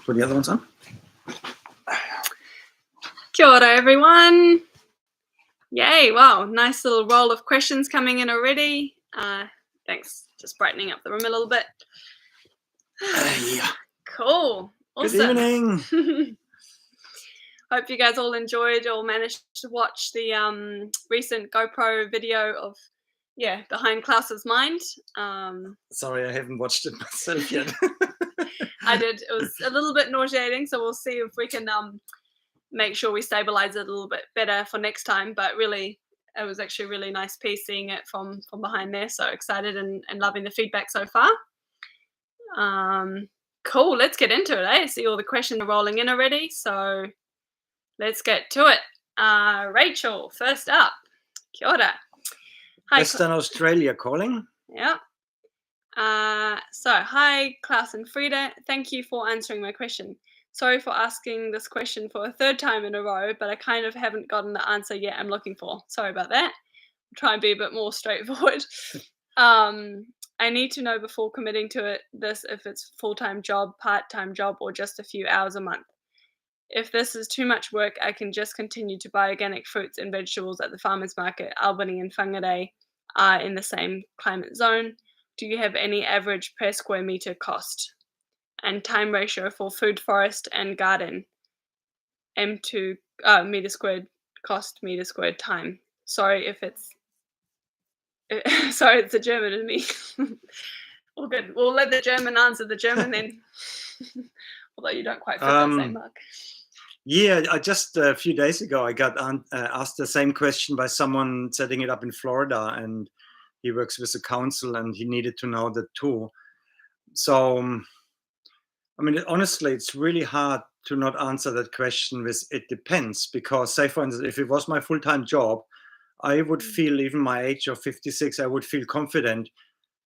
Put the other ones on. Kia ora, everyone. Yay, wow, nice little roll of questions coming in already. Thanks, just brightening up the room a little bit. Yeah. Cool, awesome. Good evening. Hope you guys all enjoyed or managed to watch the recent GoPro video of, behind Klaus's mind. Sorry, I haven't watched it myself yet. I did. It was a little bit nauseating, so we'll see if we can make sure we stabilize it a little bit better for next time. But really, it was actually a really nice piece seeing it from behind there. So excited and loving the feedback so far. Cool, let's get into it. I see all the questions are rolling in already, so let's get to it. Rachel, first up. Kia ora. Hi, Western Australia calling. Yeah. So hi, Klaus and Frida. Thank you for answering my question. Sorry for asking this question for a third time in a row, but I kind of haven't gotten the answer yet I'm looking for. Sorry about that. I'll try and be a bit more straightforward. I need to know before committing to this if it's full-time job, part-time job, or just a few hours a month. If this is too much work, I can just continue to buy organic fruits and vegetables at the farmers market. Albany and Whangarei are in the same climate zone. Do you have any average per square meter cost and time ratio for food, forest, and garden? M2 meter squared cost, meter squared time. Sorry if it's sorry, it's a German in me. All good. We'll let the German answer the German then. Although you don't quite fit that same mark. Yeah, I just a few days ago I got asked the same question by someone setting it up in Florida, and he works with the council, and he needed to know that too. So, I mean, honestly, it's really hard to not answer that question with "it depends," because, say, for instance, if it was my full-time job, I would feel, even my age of 56, I would feel confident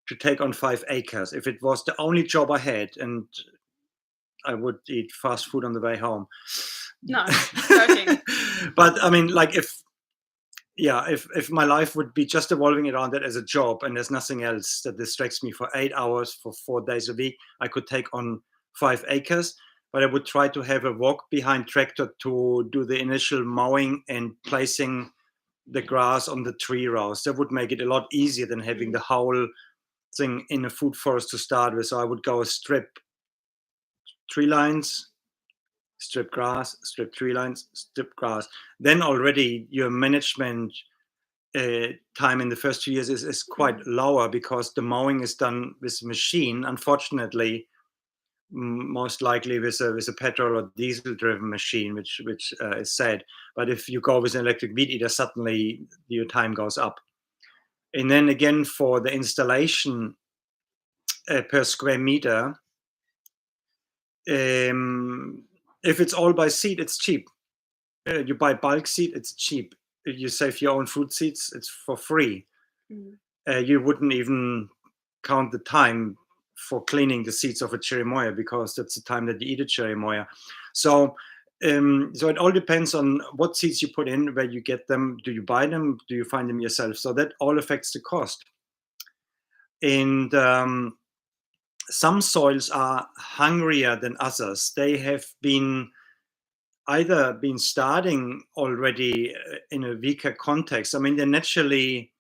to take on 5 acres. If it was the only job I had, and I would eat fast food on the way home. No, joking. But I mean, like if my life would be just evolving around that as a job, and there's nothing else that distracts me for 8 hours for 4 days a week, I could take on 5 acres. But I would try to have a walk behind tractor to do the initial mowing and placing the grass on the tree rows. That would make it a lot easier than having the whole thing in a food forest to start with. So I would go strip tree lines, strip grass, strip tree lines, strip grass. Then already your management time in the first 2 years is quite lower, because the mowing is done with a machine, unfortunately, most likely with a petrol or diesel driven machine, which is sad. But if you go with an electric weed eater, suddenly your time goes up. And then again, for the installation per square meter, if it's all by seed, it's cheap. You buy bulk seed, it's cheap. If you save your own fruit seeds, it's for free. You wouldn't even count the time for cleaning the seeds of a cherimoya, because that's the time that you eat a cherimoya. So it all depends on what seeds you put in, where you get them. Do you buy them? Do you find them yourself? So that all affects the cost. And some soils are hungrier than others. They have either been starting already in a weaker context. I mean, they're naturally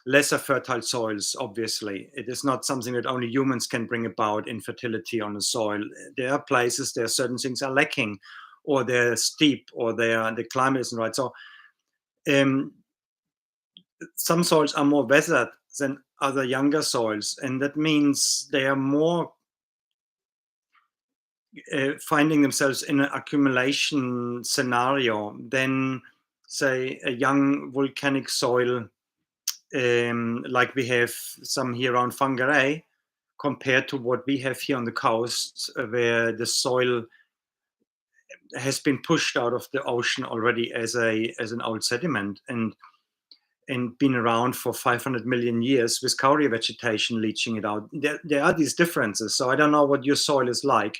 lesser fertile soils, obviously. It is not something that only humans can bring about, infertility on a soil. There are places, there are certain things are lacking, or they're steep, or the climate isn't right. So some soils are more weathered than other younger soils, and that means they are more finding themselves in an accumulation scenario than, say, a young volcanic soil like we have some here around Whangarei, compared to what we have here on the coast, where the soil has been pushed out of the ocean already as an old sediment and been around for 500 million years with kauri vegetation leaching it out. There are these differences. So I don't know what your soil is like.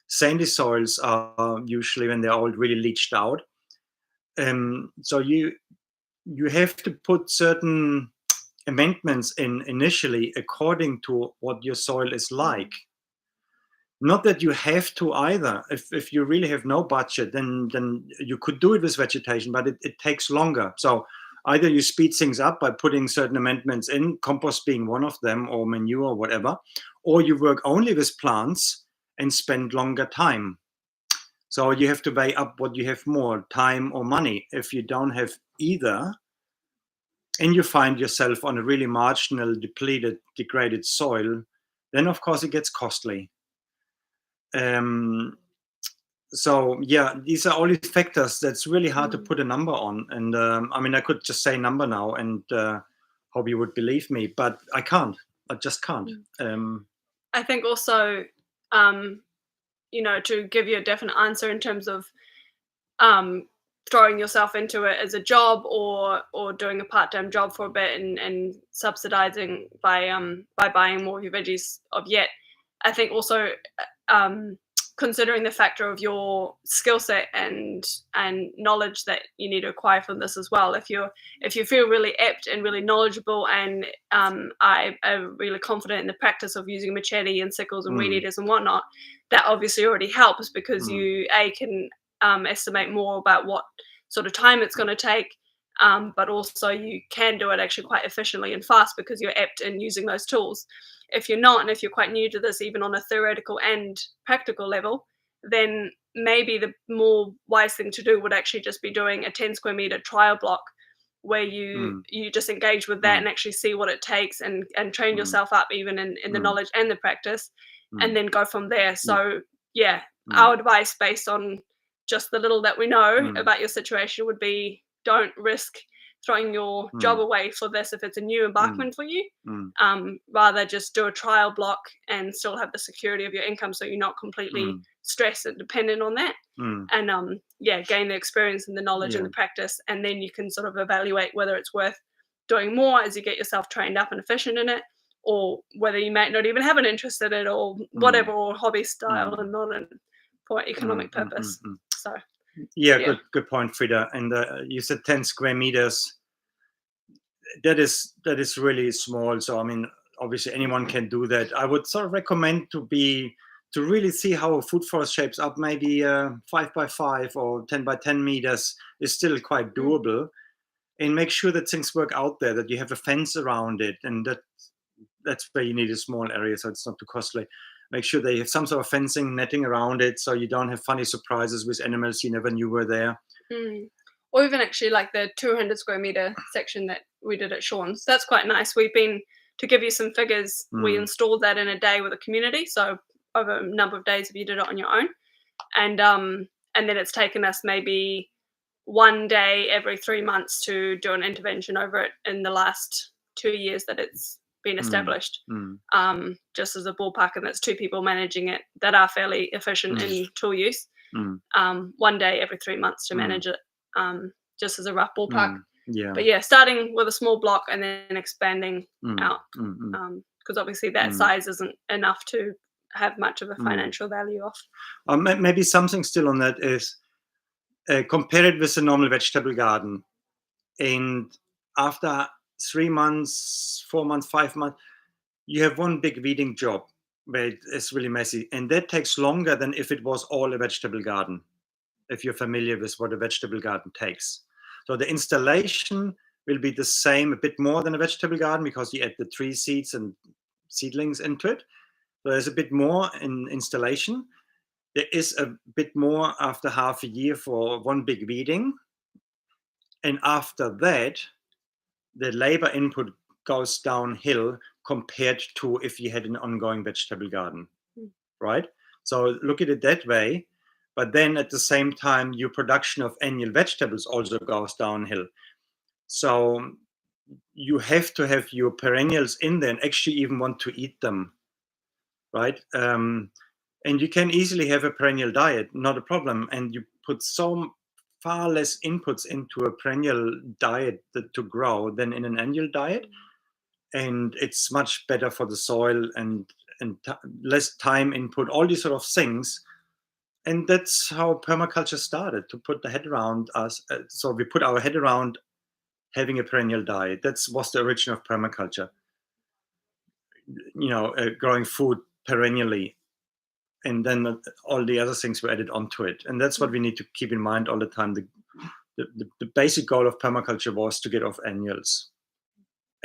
Sandy soils are usually, when they're old, really leached out. So you have to put certain amendments in initially according to what your soil is like. Not that you have to either. If you really have no budget, then you could do it with vegetation, but it takes longer. So either you speed things up by putting certain amendments in, compost being one of them, or manure or whatever, or you work only with plants and spend longer time. So you have to weigh up what you have more, time or money. If you don't have either, and you find yourself on a really marginal, depleted, degraded soil, then of course it gets costly. So yeah, these are all these factors that's really hard to put a number on. And I mean, I could just say number now and hope you would believe me, but I can't. I just can't. I think also, to give you a definite answer in terms of throwing yourself into it as a job or doing a part-time job for a bit and subsidizing by buying more of your veggies of yet. I think also considering the factor of your skill set and knowledge that you need to acquire from this as well. If you feel really apt and really knowledgeable and I am really confident in the practice of using machete and sickles and weed eaters and whatnot, that obviously already helps because you can estimate more about what sort of time it's going to take, but also you can do it actually quite efficiently and fast because you're apt in using those tools. If you're not, and if you're quite new to this, even on a theoretical and practical level, then maybe the more wise thing to do would actually just be doing a 10 square meter trial block where you just engage with that and actually see what it takes and train yourself up even in the knowledge and the practice, and then go from there. So yeah, our advice based on just the little that we know about your situation would be don't risk throwing your job away for this if it's a new embarkment for you. Rather just do a trial block and still have the security of your income so you're not completely stressed and dependent on that. And gain the experience and the knowledge and the practice, and then you can sort of evaluate whether it's worth doing more as you get yourself trained up and efficient in it, or whether you might not even have an interest in it or whatever, or hobby style and not for economic purpose. So yeah, good point, Frida. And you said 10 square meters. That is really small. So I mean, obviously anyone can do that. I would sort of recommend to really see how a food forest shapes up. Maybe 5x5 or 10x10 meters is still quite doable, and make sure that things work out there. That you have a fence around it, and that's where you need a small area, so it's not too costly. Make sure they have some sort of fencing, netting around it, so you don't have funny surprises with animals you never knew were there. Or even actually like the 200 square meter section that we did at Sean's. That's quite nice. To give you some figures, we installed that in a day with a community. So over a number of days if you did it on your own. And then it's taken us maybe one day every 3 months to do an intervention over it in the last 2 years that it's been established. Just as a ballpark, and that's 2 people managing it that are fairly efficient in tool use. One day every 3 months to manage it, just as a rough ballpark. But yeah, starting with a small block and then expanding out, because obviously that size isn't enough to have much of a financial value off. Maybe something still on that is compare it with a normal vegetable garden, and after 3 months, 4 months, 5 months, you have one big weeding job where it's really messy, and that takes longer than if it was all a vegetable garden, if you're familiar with what a vegetable garden takes. So the installation will be the same, a bit more than a vegetable garden, because you add the tree seeds and seedlings into it. So there's a bit more in installation. There is a bit more after half a year for one big weeding. And after that, the labor input goes downhill compared to if you had an ongoing vegetable garden, right? So look at it that way. But then at the same time, your production of annual vegetables also goes downhill. So you have to have your perennials in there and actually even want to eat them, right? And you can easily have a perennial diet, not a problem. And you put so far less inputs into a perennial diet to grow than in an annual diet. And it's much better for the soil and less time input, all these sort of things. And that's how permaculture started, to put the head around us. So we put our head around having a perennial diet. That was the origin of permaculture. Growing food perennially. and then all the other things were added onto it. And that's what we need to keep in mind all the time. The basic goal of permaculture was to get off annuals.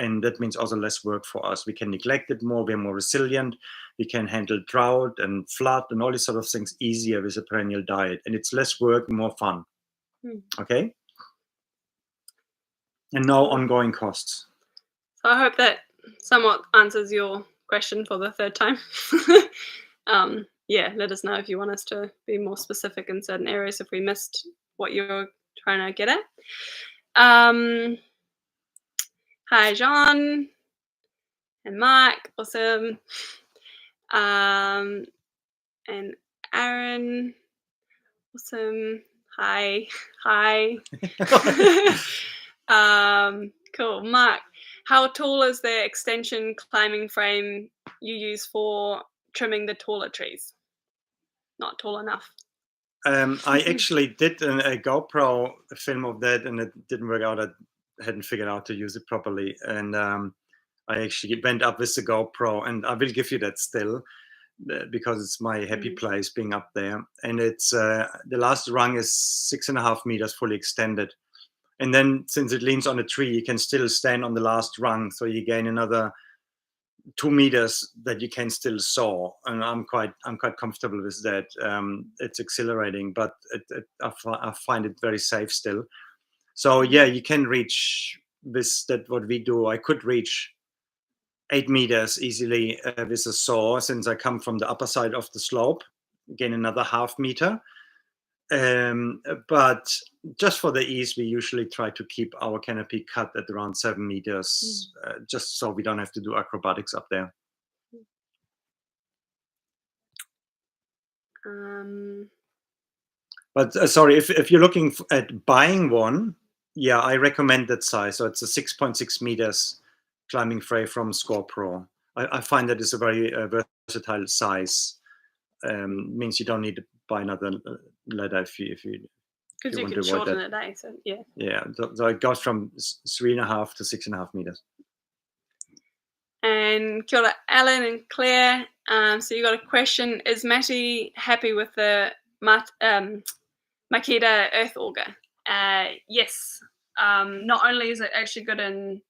And that means also less work for us. We can neglect it more. We're more resilient. We can handle drought and flood and all these sort of things easier with a perennial diet. And it's less work, more fun. Okay? And no ongoing costs. So I hope that somewhat answers your question for the third time. Yeah, let us know if you want us to be more specific in certain areas if we missed what you're trying to get at. Hi, John and Mark. Awesome. And Aaron. Awesome. Hi. Cool. Mark, how tall is the extension climbing frame you use for trimming the taller trees? Not tall enough. I actually did a GoPro film of that, and it didn't work out. I hadn't figured out to use it properly, and I actually went up with the GoPro, and I will give you that still because it's my happy place being up there. And it's the last rung is 6.5 meters fully extended, and then since it leans on a tree, you can still stand on the last rung, so you gain another 2 meters that you can still saw, and I'm quite comfortable with that. It's exhilarating, but I find it very safe still. So yeah, you can reach with that. What we do, I could reach 8 meters easily with a saw, since I come from the upper side of the slope. Again, another 0.5 meter. But just for the ease, we usually try to keep our canopy cut at around 7 meters, just so we don't have to do acrobatics up there. But sorry, if you're looking at buying one, yeah, I recommend that size. So it's a 6.6 meters climbing frame from Score Pro. I find that is a very versatile size. Means you don't need to buy another ladder if you because you can shorten it, eh? So yeah. Yeah, so it goes from 3.5 to 6.5 meters. And kia ora, Alan and Claire. So you got a question: is Matty happy with the Makita Earth Auger? Yes. Not only is it actually good in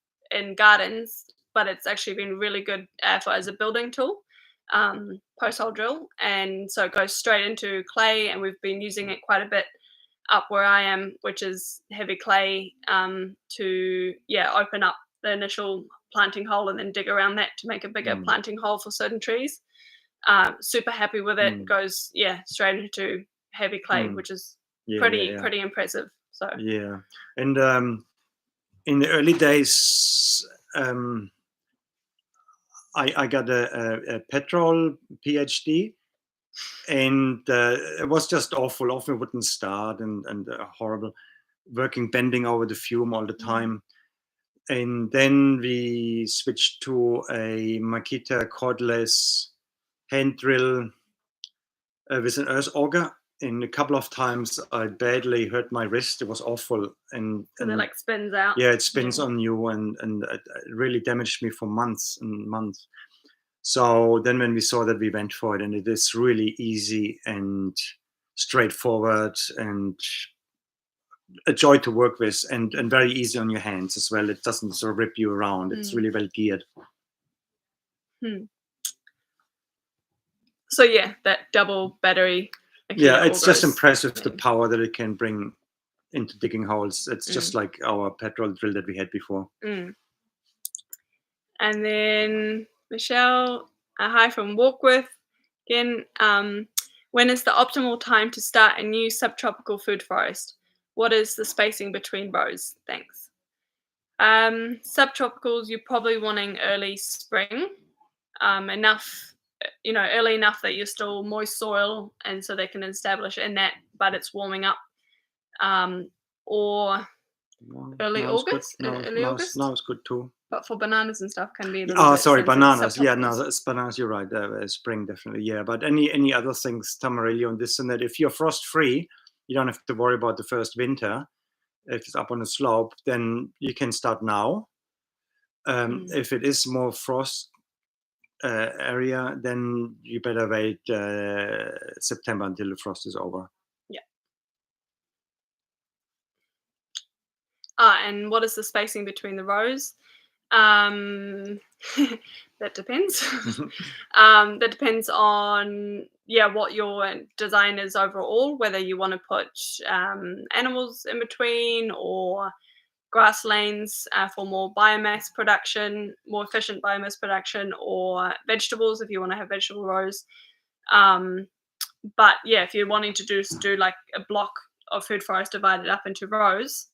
gardens, but it's actually been really good for as a building tool. Post hole drill, and so it goes straight into clay, and we've been using it quite a bit up where I am, which is heavy clay, to open up the initial planting hole and then dig around that to make a bigger planting hole for certain trees. Super happy with it. Goes straight into heavy clay, which is pretty impressive. So yeah, and in the early days, I got a petrol PhD, and it was just awful. Often it wouldn't start, and horrible, bending over the fume all the time. And then we switched to a Makita cordless hand drill with an earth auger. And a couple of times I badly hurt my wrist. It was awful. And it like spins out. Yeah, it spins on you, and it really damaged me for months and months. So then when we saw that, we went for it, and it is really easy and straightforward and a joy to work with, and very easy on your hands as well. It doesn't sort of rip you around. It's really well geared. So yeah, that double battery. Yeah, it's just impressive the power that it can bring into digging holes. It's just like our petrol drill that we had before. And then Michelle, hi from Walkworth again. When is the optimal time to start a new subtropical food forest? What is the spacing between rows? Thanks. Subtropicals, you're probably wanting early spring, enough, early enough that you're still moist soil, and so they can establish in that, but it's warming up, or early August. Early August. Now it's good too. But for bananas and stuff can be. Bananas. Yeah, no, it's bananas. You're right. Spring definitely. Yeah, but any other things, tamarillo and this and that. If you're frost free, you don't have to worry about the first winter. If it's up on a slope, then you can start now. If it is more frost area, then you better wait September until the frost is over. Yeah. And what is the spacing between the rows? That depends. That depends on what your design is overall, whether you want to put animals in between or grass lanes for more biomass production, more efficient biomass production, or vegetables if you want to have vegetable rows. But if you're wanting to do like a block of food forest divided up into rows,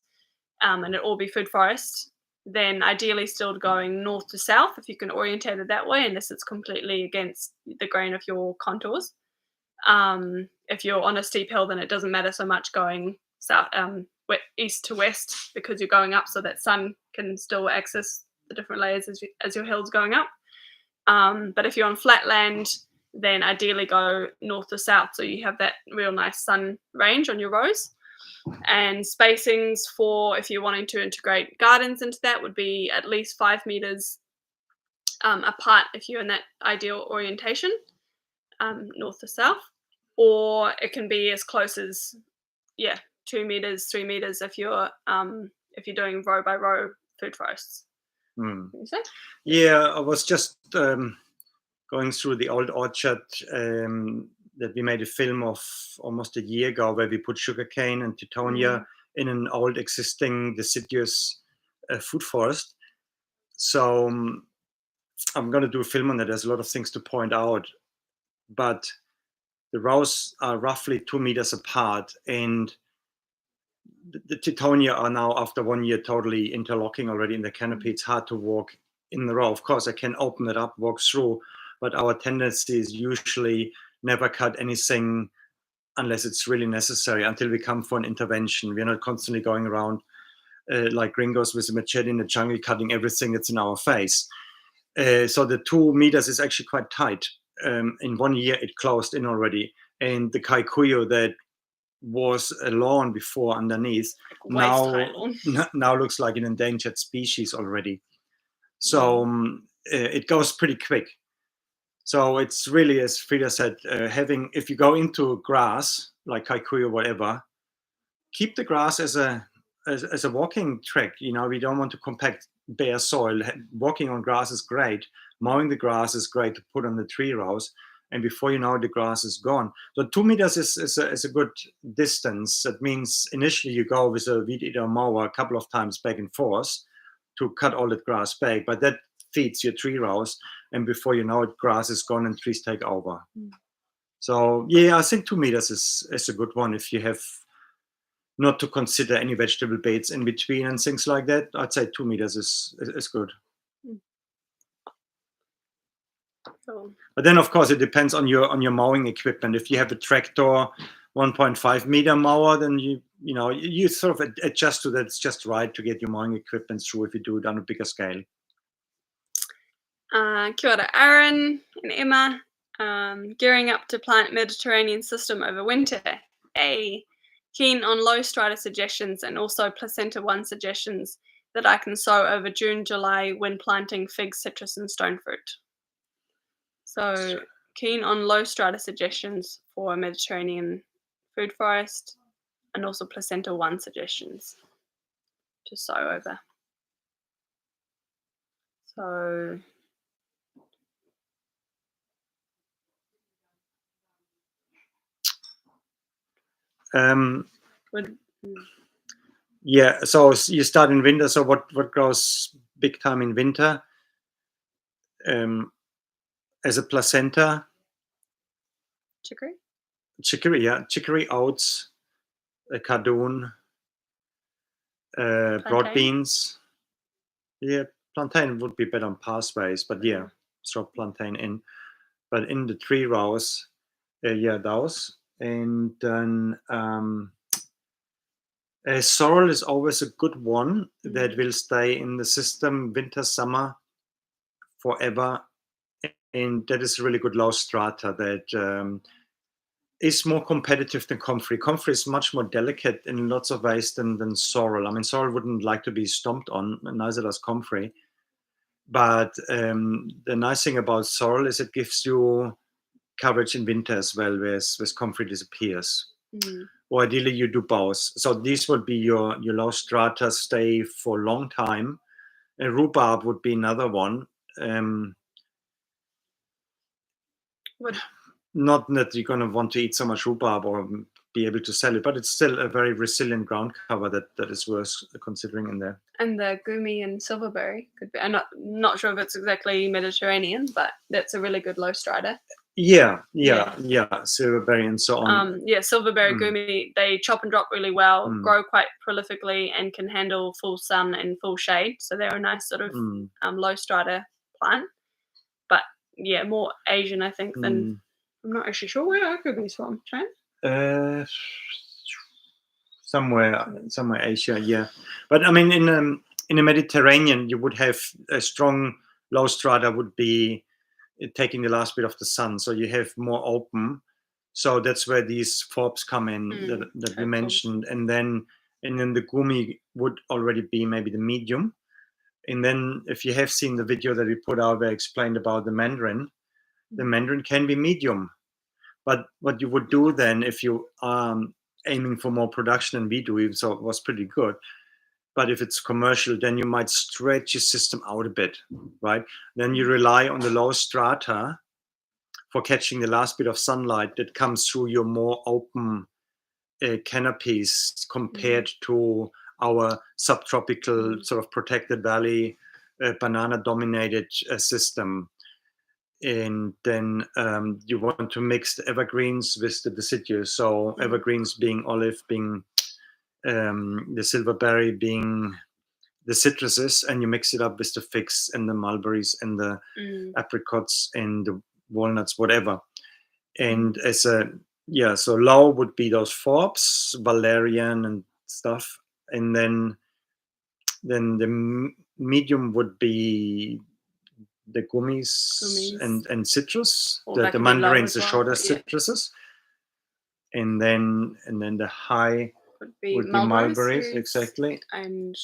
and it all be food forest, then ideally still going north to south if you can orientate it that way, unless it's completely against the grain of your contours. If you're on a steep hill, then it doesn't matter so much going south, east to west, because you're going up so that sun can still access the different layers as your hill's going up. But if you're on flat land, then ideally go north to south so you have that real nice sun range on your rows. And spacings for if you're wanting to integrate gardens into that would be at least 5 meters apart if you're in that ideal orientation, north to south, or it can be as close as 2 meters, 3 meters if you're doing row by row food forests. Mm. Can you say? Yeah, I was just going through the old orchard that we made a film of almost a year ago, where we put sugarcane and Teutonia in an old existing deciduous food forest. So I'm going to do a film on that. There's a lot of things to point out, but the rows are roughly 2 meters apart, and the Teutonia are now, after 1 year, totally interlocking already in the canopy. It's hard to walk in the row. Of course, I can open it up, walk through, but our tendency is usually never cut anything unless it's really necessary, until we come for an intervention. We're not constantly going around like gringos with a machete in the jungle, cutting everything that's in our face. So the 2 meters is actually quite tight. In 1 year, it closed in already. And the kikuyu that was a lawn before underneath now looks like an endangered species already. So it goes pretty quick. So it's really, as Frida said, if you go into grass like kikuyu or whatever, keep the grass as a walking track. We don't want to compact bare soil. Walking on grass is great. Mowing the grass is great to put on the tree rows. And before you know it, the grass is gone. So 2 meters is a good distance. That means initially you go with a weed eater mower a couple of times back and forth to cut all that grass back. But that feeds your tree rows. And before you know it, grass is gone and trees take over. So I think 2 meters is a good one if you have not to consider any vegetable beds in between and things like that. I'd say 2 meters is good. Cool. But then, of course, it depends on your mowing equipment. If you have a tractor 1.5 meter mower, then you sort of adjust to that. It's just right to get your mowing equipment through if you do it on a bigger scale. Kia ora, Aaron and Emma. Gearing up to plant Mediterranean system over winter. Keen on low strata suggestions and also placenta 1 suggestions that I can sow over June, July when planting figs, citrus, and stone fruit. So keen on low strata suggestions for a Mediterranean food forest, and also placenta 1 suggestions to sow over. So so you start in winter. So what grows big time in winter as a placenta? Chicory, oats, cardoon, broad beans. Plantain would be better on pathways, but throw plantain in. But in the tree rows, those. And then sorrel is always a good one that will stay in the system winter, summer, forever. And that is a really good low strata that is more competitive than comfrey. Comfrey is much more delicate in lots of ways than sorrel. I mean, sorrel wouldn't like to be stomped on, neither does comfrey. But the nice thing about sorrel is it gives you coverage in winter as well, whereas comfrey disappears. Or ideally you do both. So these would be your low strata, stay for a long time. And rhubarb would be another one. Not that you're going to want to eat so much rhubarb or be able to sell it, but it's still a very resilient ground cover that is worth considering in there. And the gumi and silverberry could be. I'm not sure if it's exactly Mediterranean, but that's a really good low strata. Yeah, silverberry and so on. Silverberry gumi, they chop and drop really well, grow quite prolifically, and can handle full sun and full shade. So they're a nice sort of low strata plant. But yeah, more Asian, I think, than I'm not actually sure where are gumi's from. Shane? Somewhere Asia, yeah. But I mean, in the Mediterranean, you would have a strong low strata would be taking the last bit of the sun, so you have more open. So that's where these forbs come in that we mentioned, and then the gumi would already be maybe the medium. And then if you have seen the video that we put out where I explained about the mandarin can be medium. But what you would do then, if you are aiming for more production than we do, so it was pretty good. But if it's commercial, then you might stretch your system out a bit, right? Then you rely on the low strata for catching the last bit of sunlight that comes through your more open canopies compared to our subtropical sort of protected valley, banana-dominated system. And then you want to mix the evergreens with the deciduous. So evergreens being olive, being the silverberry, being the citruses, and you mix it up with the figs and the mulberries and the apricots and the walnuts, whatever. And so low would be those forbs, valerian and stuff, and then the medium would be the gumis. And citrus. The mandarins, the shorter citruses, and then the high would be mulberries, exactly, and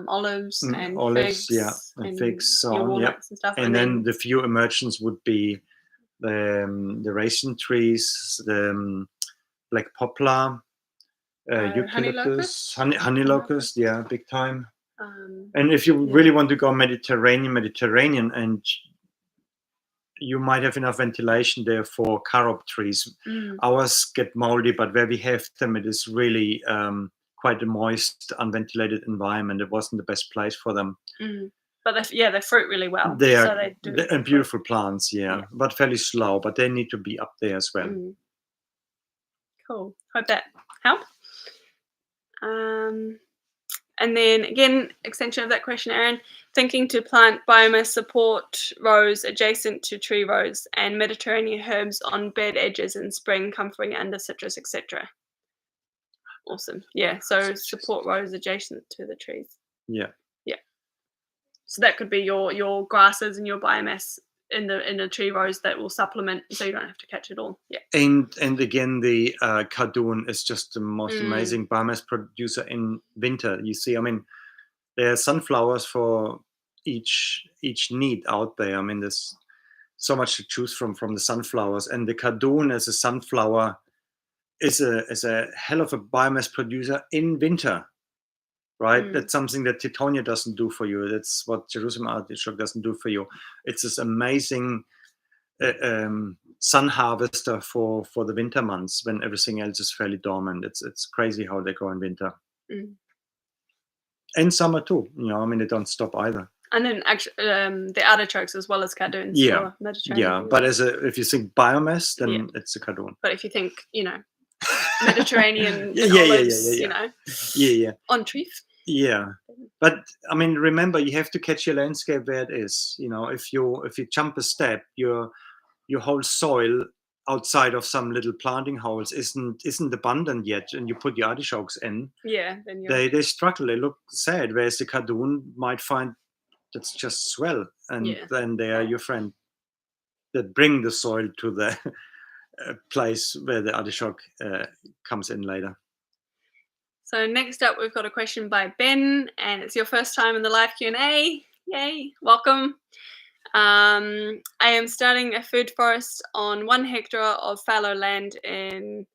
olives and figs, figs, and figs, so on, walnuts and stuff. And then the few emergents would be the raisin trees, the black poplar, eucalyptus, honey locust, big time. And if you really want to go Mediterranean, and you might have enough ventilation there for carob trees. Ours get moldy, but where we have them, it is really quite a moist, unventilated environment. It wasn't the best place for them. But they fruit really well. They're beautiful plants, but fairly slow. But they need to be up there as well. Cool. Hope that helped. And then again, extension of that question, Aaron, thinking to plant biomass support rows adjacent to tree rows and Mediterranean herbs on bed edges in spring, comfrey under citrus, etc. Awesome. Yeah. So support rows adjacent to the trees. Yeah. So that could be your grasses and your biomass in the tree rows that will supplement, so you don't have to catch it all. Yeah. And again, the cardoon is just the most amazing biomass producer in winter. You see, I mean, there are sunflowers for each need out there. I mean, there's so much to choose from the sunflowers, and the cardoon as a sunflower is a hell of a biomass producer in winter. Right, that's something that Titonia doesn't do for you. That's what Jerusalem artichoke doesn't do for you. It's this amazing sun harvester for the winter months when everything else is fairly dormant. It's crazy how they grow in winter, and summer too. I mean, they don't stop either. And then actually, the artichokes as well as cardoons. Yeah, but if you think biomass, then it's a cardoon. But if you think, Mediterranean, olives, on trees. Yeah, but I mean, remember, you have to catch your landscape where it is. If you jump a step, your whole soil outside of some little planting holes isn't abundant yet, and you put your artichokes in. Yeah, then they struggle. They look sad. Whereas the cardoon might find that's just swell, and then they are your friend that bring the soil to the place where the artichoke comes in later. So next up, we've got a question by Ben, and it's your first time in the live Q&A. Yay, welcome. I am starting a food forest on 1 hectare of fallow land in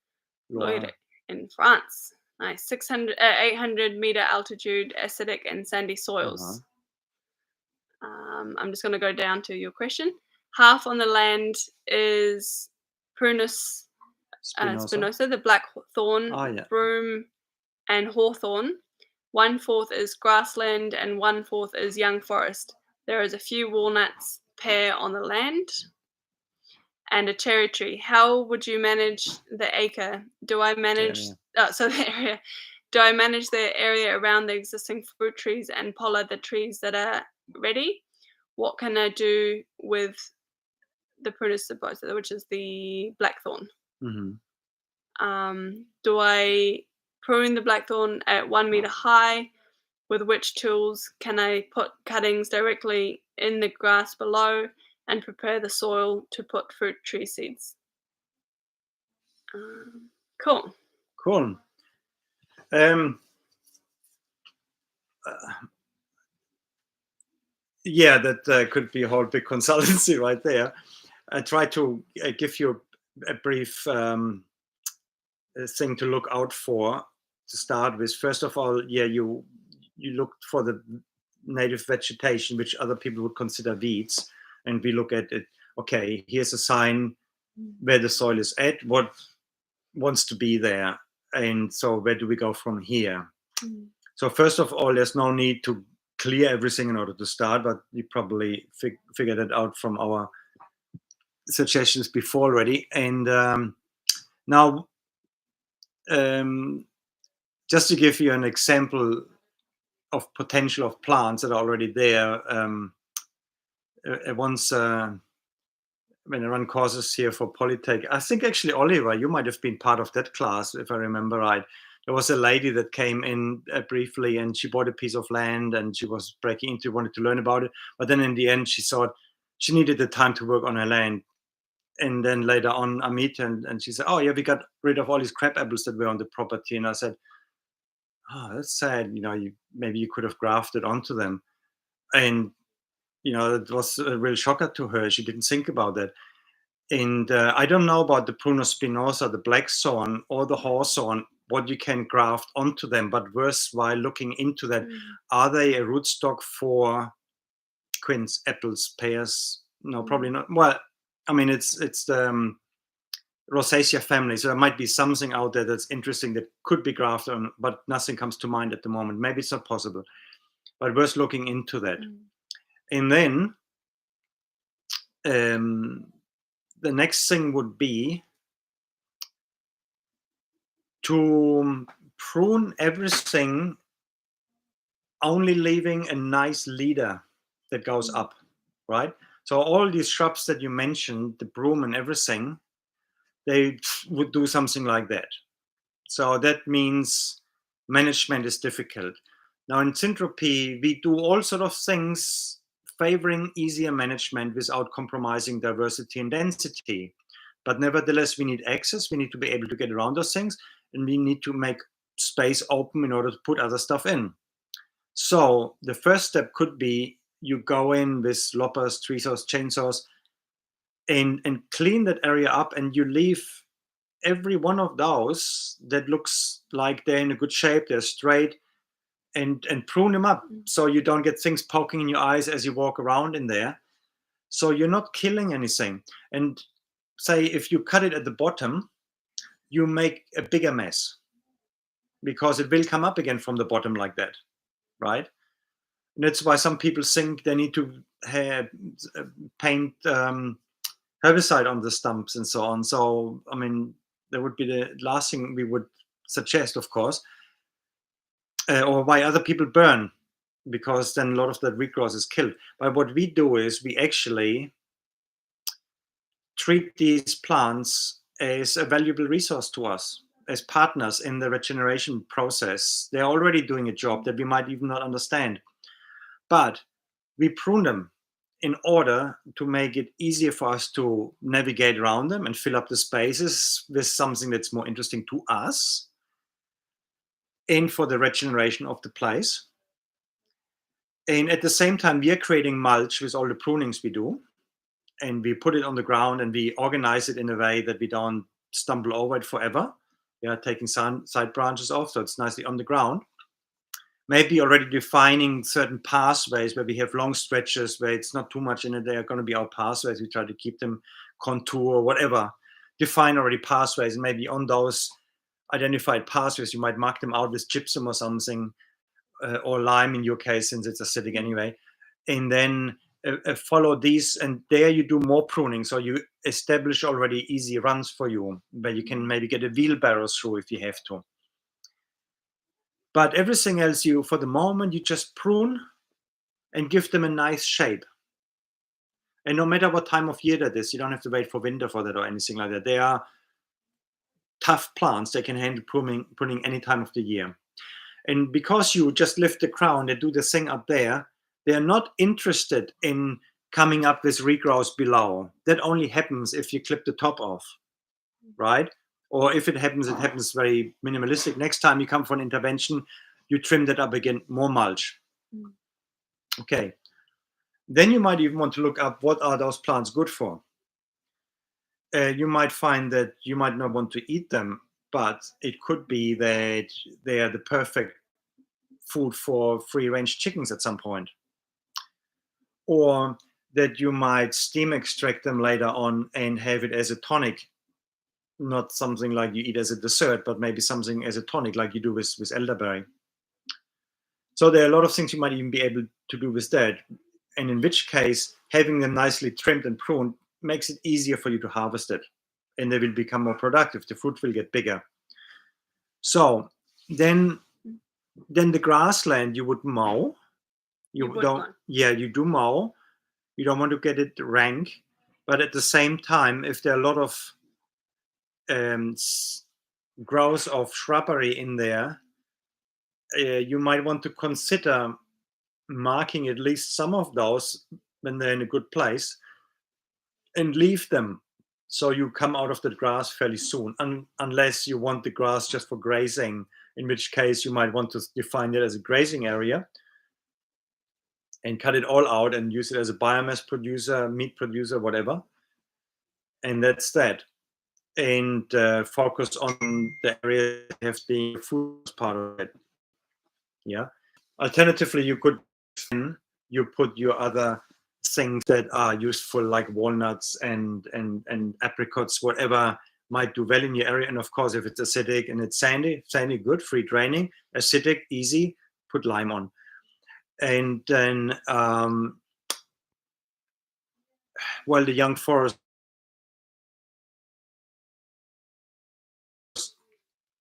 Loire, Loire. in France. Nice. 800-meter altitude, acidic and sandy Uh-huh. soils. I'm just going to go down to your question. Half on the land is Prunus Spinoza. spinosa, the black thorn, Ah, yeah. broom, and hawthorn. 1/4 is grassland and 1/4 is young forest. There is a few walnuts, pear on the land, and a cherry tree. How would you manage the acre? Do I manage the area? Do I manage the area around the existing fruit trees and pollard the trees that are ready? What can I do with the Prunus seposa, which is the blackthorn? Mm-hmm. Do I prune the blackthorn at 1 meter high? With which tools can I put cuttings directly in the grass below and prepare the soil to put fruit tree seeds? Cool. Cool. Uh, yeah, that could be a whole big consultancy right there. I try to give you a brief thing to look out for to start with. First of all, yeah, you look for the native vegetation, which other people would consider weeds, and we look at it. Okay, here's a sign where the soil is at, what wants to be there, and so where do we go from here? So first of all, there's no need to clear everything in order to start, but you probably figured it out from our suggestions before already. And now, just to give you an example of potential of plants that are already there, once when I run courses here for Polytech, I think actually Oliver, you might have been part of that class if I remember right. There was a lady that came in briefly, and she bought a piece of land, and she was breaking into, wanted to learn about it, but then in the end she thought she needed the time to work on her land. And then later on I meet her, and she said, oh yeah, we got rid of all these crab apples that were on the property. And I said, oh, that's sad, maybe you could have grafted onto them. And it was a real shocker to her. She didn't think about that. And I don't know about the Prunus spinosa, the blackthorn, or the hawthorn, what you can graft onto them, but worthwhile looking into that. Are they a rootstock for quince, apples, pears? No, probably not. Well, I mean, it's the Rosacea family, so there might be something out there that's interesting that could be grafted on, but nothing comes to mind at the moment. Maybe it's not possible, but worth looking into that. And then the next thing would be to prune everything, only leaving a nice leader that goes up, right? So all these shrubs that you mentioned, the broom and everything, they would do something like that. So that means management is difficult. Now in Syntropy, we do all sort of things favoring easier management without compromising diversity and density. But nevertheless, we need access. We need to be able to get around those things, and we need to make space open in order to put other stuff in. So the first step could be you go in with loppers, tree saws, chainsaws, and clean that area up, and you leave every one of those that looks like they're in a good shape, they're straight, and prune them up so you don't get things poking in your eyes as you walk around in there. So you're not killing anything. And say if you cut it at the bottom, you make a bigger mess because it will come up again from the bottom like that, right? And that's why some people think they need to paint herbicide on the stumps and so on. So, I mean, that would be the last thing we would suggest, of course, or why other people burn, because then a lot of that regrowth is killed. But what we do is we actually treat these plants as a valuable resource to us, as partners in the regeneration process. They're already doing a job that we might even not understand. But we prune them in order to make it easier for us to navigate around them and fill up the spaces with something that's more interesting to us and for the regeneration of the place. And at the same time, we are creating mulch with all the prunings we do. And we put it on the ground and we organize it in a way that we don't stumble over it forever. We are taking some side branches off, so it's nicely on the ground. Maybe already defining certain pathways where we have long stretches where it's not too much in it. They are going to be our pathways. We try to keep them contour, whatever. Define already pathways, and maybe on those identified pathways, you might mark them out with gypsum or something, or lime in your case, since it's acidic anyway. And then follow these, and there you do more pruning. So you establish already easy runs for you, where you can maybe get a wheelbarrow through if you have to. But everything else, you, for the moment, you just prune and give them a nice shape. And no matter what time of year that is, you don't have to wait for winter for that or anything like that. They are tough plants. They can handle pruning any time of the year. And because you just lift the crown and do the thing up there, they're not interested in coming up with regrowth below. That only happens if you clip the top off, right? Or if it happens very minimalistic. Next time you come for an intervention, you trim that up again, more mulch. Okay. Then you might even want to look up what are those plants good for. You might find that you might not want to eat them, but it could be that they are the perfect food for free-range chickens at some point. Or that you might steam extract them later on and have it as a tonic. Not something like you eat as a dessert, but maybe something as a tonic like you do with elderberry. So there are a lot of things you might even be able to do with that. And in which case, having them nicely trimmed and pruned makes it easier for you to harvest it. And they will become more productive. The fruit will get bigger. So then the grassland you would mow. You do mow. You don't want to get it rank. But at the same time, if there are a lot of growth of shrubbery in there, you might want to consider marking at least some of those when they're in a good place and leave them so you come out of the grass fairly soon, unless you want the grass just for grazing, in which case you might want to define it as a grazing area and cut it all out and use it as a biomass producer, meat producer, whatever. And that's that. And focus on the area that have the food as part of it. Yeah. Alternatively, you could you put your other things that are useful, like walnuts and apricots, whatever might do well in your area. And of course, if it's acidic and it's sandy, good, free draining. Acidic, easy, put lime on. And then, well, the young forest,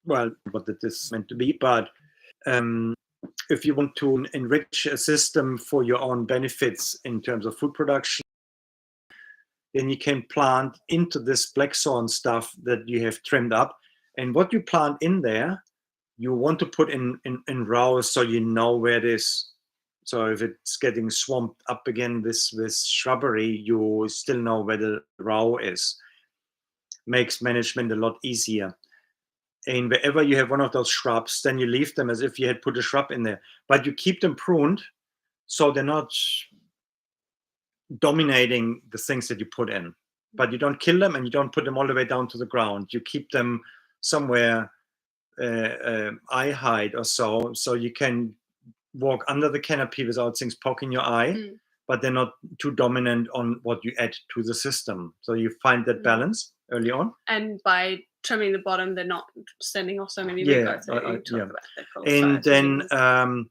well, what it is meant to be, but if you want to enrich a system for your own benefits in terms of food production, then you can plant into this blackthorn stuff that you have trimmed up. And what you plant in there, you want to put in rows so you know where it is. So if it's getting swamped up again with shrubbery, you still know where the row is. Makes management a lot easier. And wherever you have one of those shrubs, then you leave them as if you had put a shrub in there. But you keep them pruned so they're not dominating the things that you put in. But you don't kill them and you don't put them all the way down to the ground. You keep them somewhere eye height or so you can walk under the canopy without things poking your eye, but they're not too dominant on what you add to the system. So you find that balance early on. And by trimming the bottom, they're not sending off so many regrowths that you talked about. And then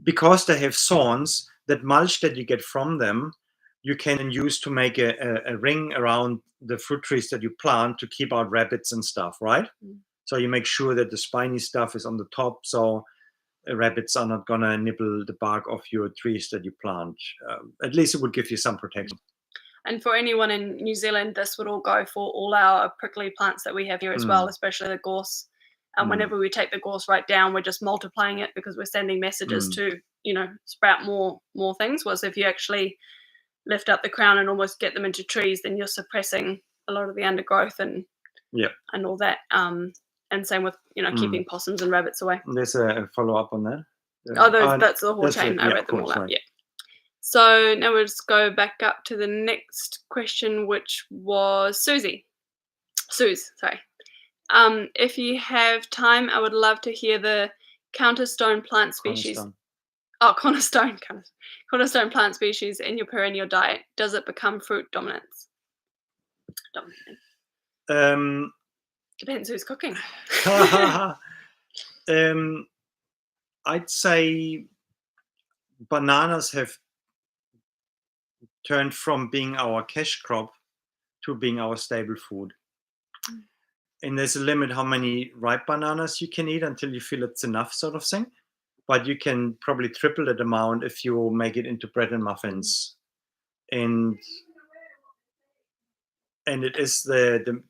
because they have thorns, that mulch that you get from them, you can use to make a ring around the fruit trees that you plant to keep out rabbits and stuff, right? So you make sure that the spiny stuff is on the top, so rabbits are not gonna nibble the bark off your trees that you plant. At least it would give you some protection. And for anyone in New Zealand, this would all go for all our prickly plants that we have here as well, especially the gorse. And whenever we take the gorse right down, we're just multiplying it because we're sending messages to, sprout more things. Whereas if you actually lift up the crown and almost get them into trees, then you're suppressing a lot of the undergrowth and all that. And same with, keeping possums and rabbits away. There's a follow-up on that. That's the whole That's chain. it. I Yeah, read them cool, all out. sorry. Yeah. So now we'll just go back up to the next question, which was Susie. Sorry. If you have time, I would love to hear the counterstone plant species. Cornerstone. Oh, cornerstone plant species in your perennial diet. Does it become fruit dominant? Depends who's cooking. I'd say bananas have turned from being our cash crop to being our staple food. And there's a limit how many ripe bananas you can eat until you feel it's enough, sort of thing. But you can probably triple that amount if you make it into bread and muffins. And it is the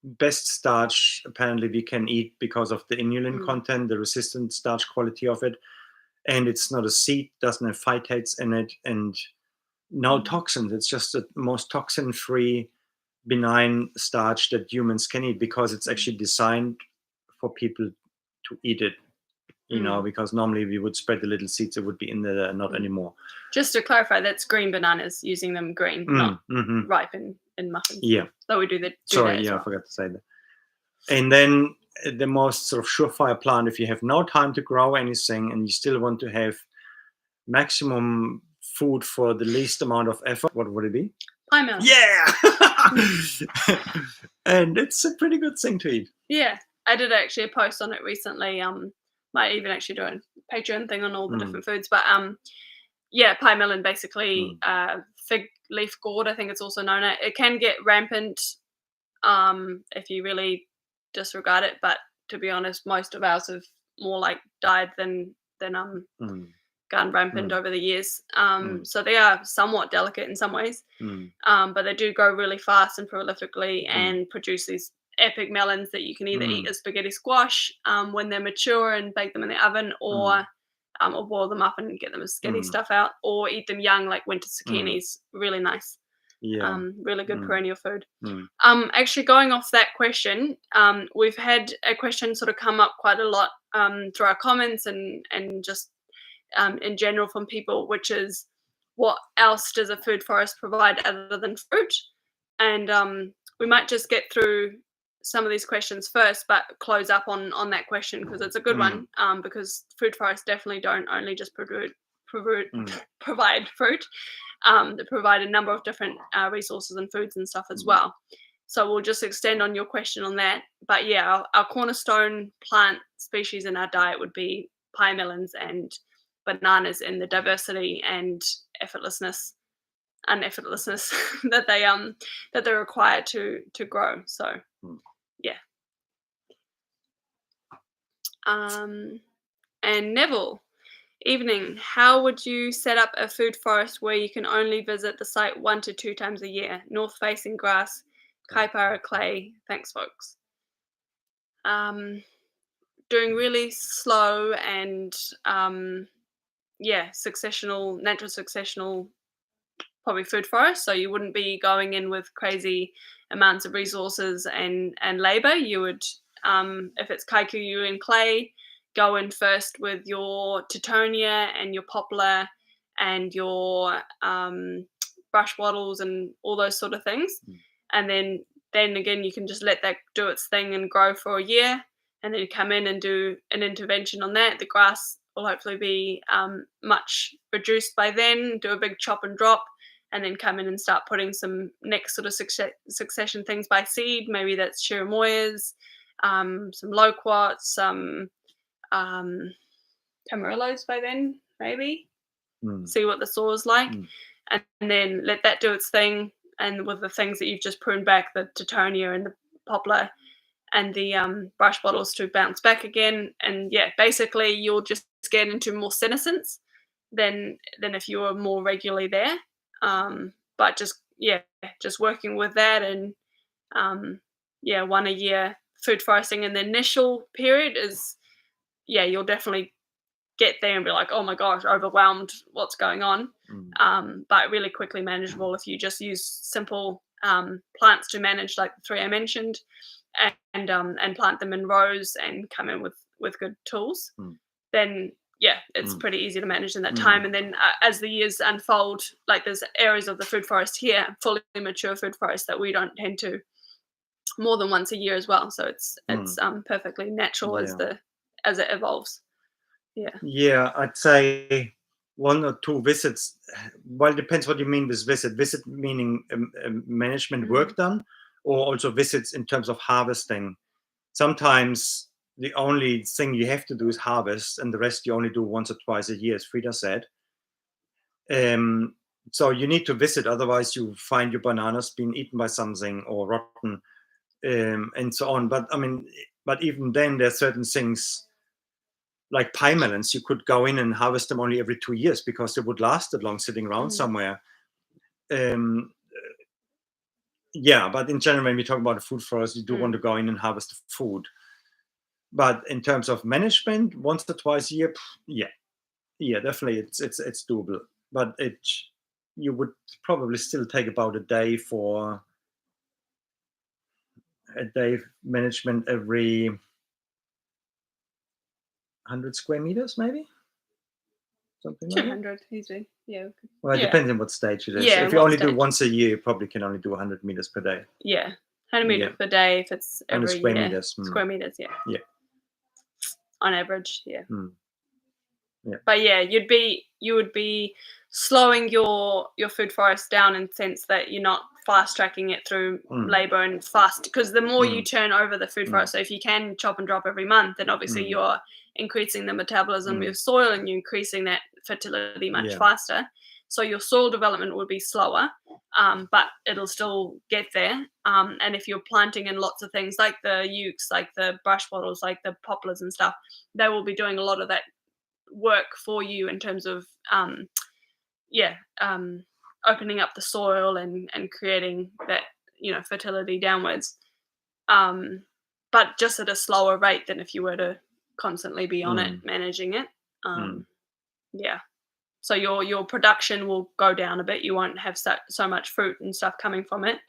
best starch apparently we can eat because of the inulin content, the resistant starch quality of it. And it's not a seed, doesn't have phytates in it, and no toxins. It's just the most toxin-free, benign starch that humans can eat because it's actually designed for people to eat it. Because normally we would spread the little seeds that would be in there, not anymore. Just to clarify, that's green bananas, using them green, not ripe in muffins. Yeah. So we do that. Sorry, I forgot to say that. And then the most sort of surefire plant, if you have no time to grow anything and you still want to have maximum food for the least amount of effort, what would it be? Pine melon. Yeah! And it's a pretty good thing to eat. Yeah. I did actually a post on it recently. Might even actually do a Patreon thing on all the different foods. But pine melon, basically fig leaf gourd, I think it's also known as. It can get rampant if you really disregard it. But to be honest, most of ours have more like died than gone rampant over the years. So they are somewhat delicate in some ways. But they do grow really fast and prolifically and produce these epic melons that you can either eat as spaghetti squash when they're mature and bake them in the oven, or boil them up and get them as spaghetti stuff out, or eat them young like winter zucchinis. Really nice. Yeah. Really good perennial food. Actually, going off that question, we've had a question sort of come up quite a lot through our comments and just in general from people, which is, what else does a food forest provide other than fruit? And we might just get through some of these questions first, but close up on that question because it's a good one. Because food forests definitely don't only just provide fruit. They provide a number of different resources and foods and stuff as well. So we'll just extend on your question on that. But yeah, our cornerstone plant species in our diet would be pine melons and bananas in the diversity and effortlessness that they're required to grow. So yeah. And Neville, evening. How would you set up a food forest where you can only visit the site 1 to 2 times a year? North facing grass, kaipara clay. Thanks, folks. Doing really slow and natural successional, probably food forest. So you wouldn't be going in with crazy amounts of resources and labor. You would, if it's kaikuyu and clay, go in first with your tittonia and your poplar and your brush wattles and all those sort of things. And then again, you can just let that do its thing and grow for a year. And then you come in and do an intervention on that. The grass will hopefully be much reduced by then. Do a big chop and drop, and then come in and start putting some next sort of succession things by seed. Maybe that's cherimoyas, some loquats, some camarillos by then, maybe. See what the soil's like, and then let that do its thing. And with the things that you've just pruned back, the tittonia and the poplar and the brush bottles, to bounce back again. And yeah, basically you'll just get into more senescence than if you were more regularly there. But just working with that and 1 a year food foresting in the initial period is, you'll definitely get there and be like, oh my gosh, overwhelmed, what's going on? But really quickly manageable if you just use simple plants to manage, like the 3 I mentioned, and plant them in rows and come in with good tools. Then it's Mm. pretty easy to manage in that Mm. time. And then as the years unfold, like there's areas of the food forest here, fully mature food forest, that we don't tend to more than once a year as well. So it's perfectly natural Yeah. as it evolves. Yeah. Yeah, I'd say 1 or 2 visits. Well, it depends what you mean with visit. Visit meaning management Mm. work done, or also visits in terms of harvesting. Sometimes the only thing you have to do is harvest, and the rest you only do once or twice a year, as Frida said. Um, so you need to visit, otherwise you find your bananas being eaten by something or rotten, and so on. But I mean, but even then, there are certain things like pie melons. You could go in and harvest them only every 2 years because they would last that long sitting around Mm. somewhere. Um, yeah, but in general, when we talk about a food forest, you do want to go in and harvest the food. But in terms of management, once or twice a year, yeah, definitely, it's doable. But you would probably still take about a day management every 100 square meters, maybe something like that. 200 easy. Yeah. Well, it Yeah. depends on what stage it is. Yeah. If And you what only do stage? once a year, you probably can only do 100 meters per day. Yeah. 100 Yeah, meters per day if it's 100 every square year. meters. Square meters, yeah. Yeah. On average, yeah. Yeah. But yeah, you would be slowing your food forest down in the sense that you're not fast tracking it through labor and fast, because the more you turn over the food forest, so if you can chop and drop every month, then obviously you're increasing the metabolism of your soil and you're increasing that fertility much faster. So your soil development would be slower, but it'll still get there. And if you're planting in lots of things like the ukes, like the brush bottles, like the poplars and stuff, they will be doing a lot of that work for you in terms of opening up the soil and creating that fertility downwards, but just at a slower rate than if you were to constantly be on it managing it. Yeah, so your production will go down a bit. You won't have so much fruit and stuff coming from it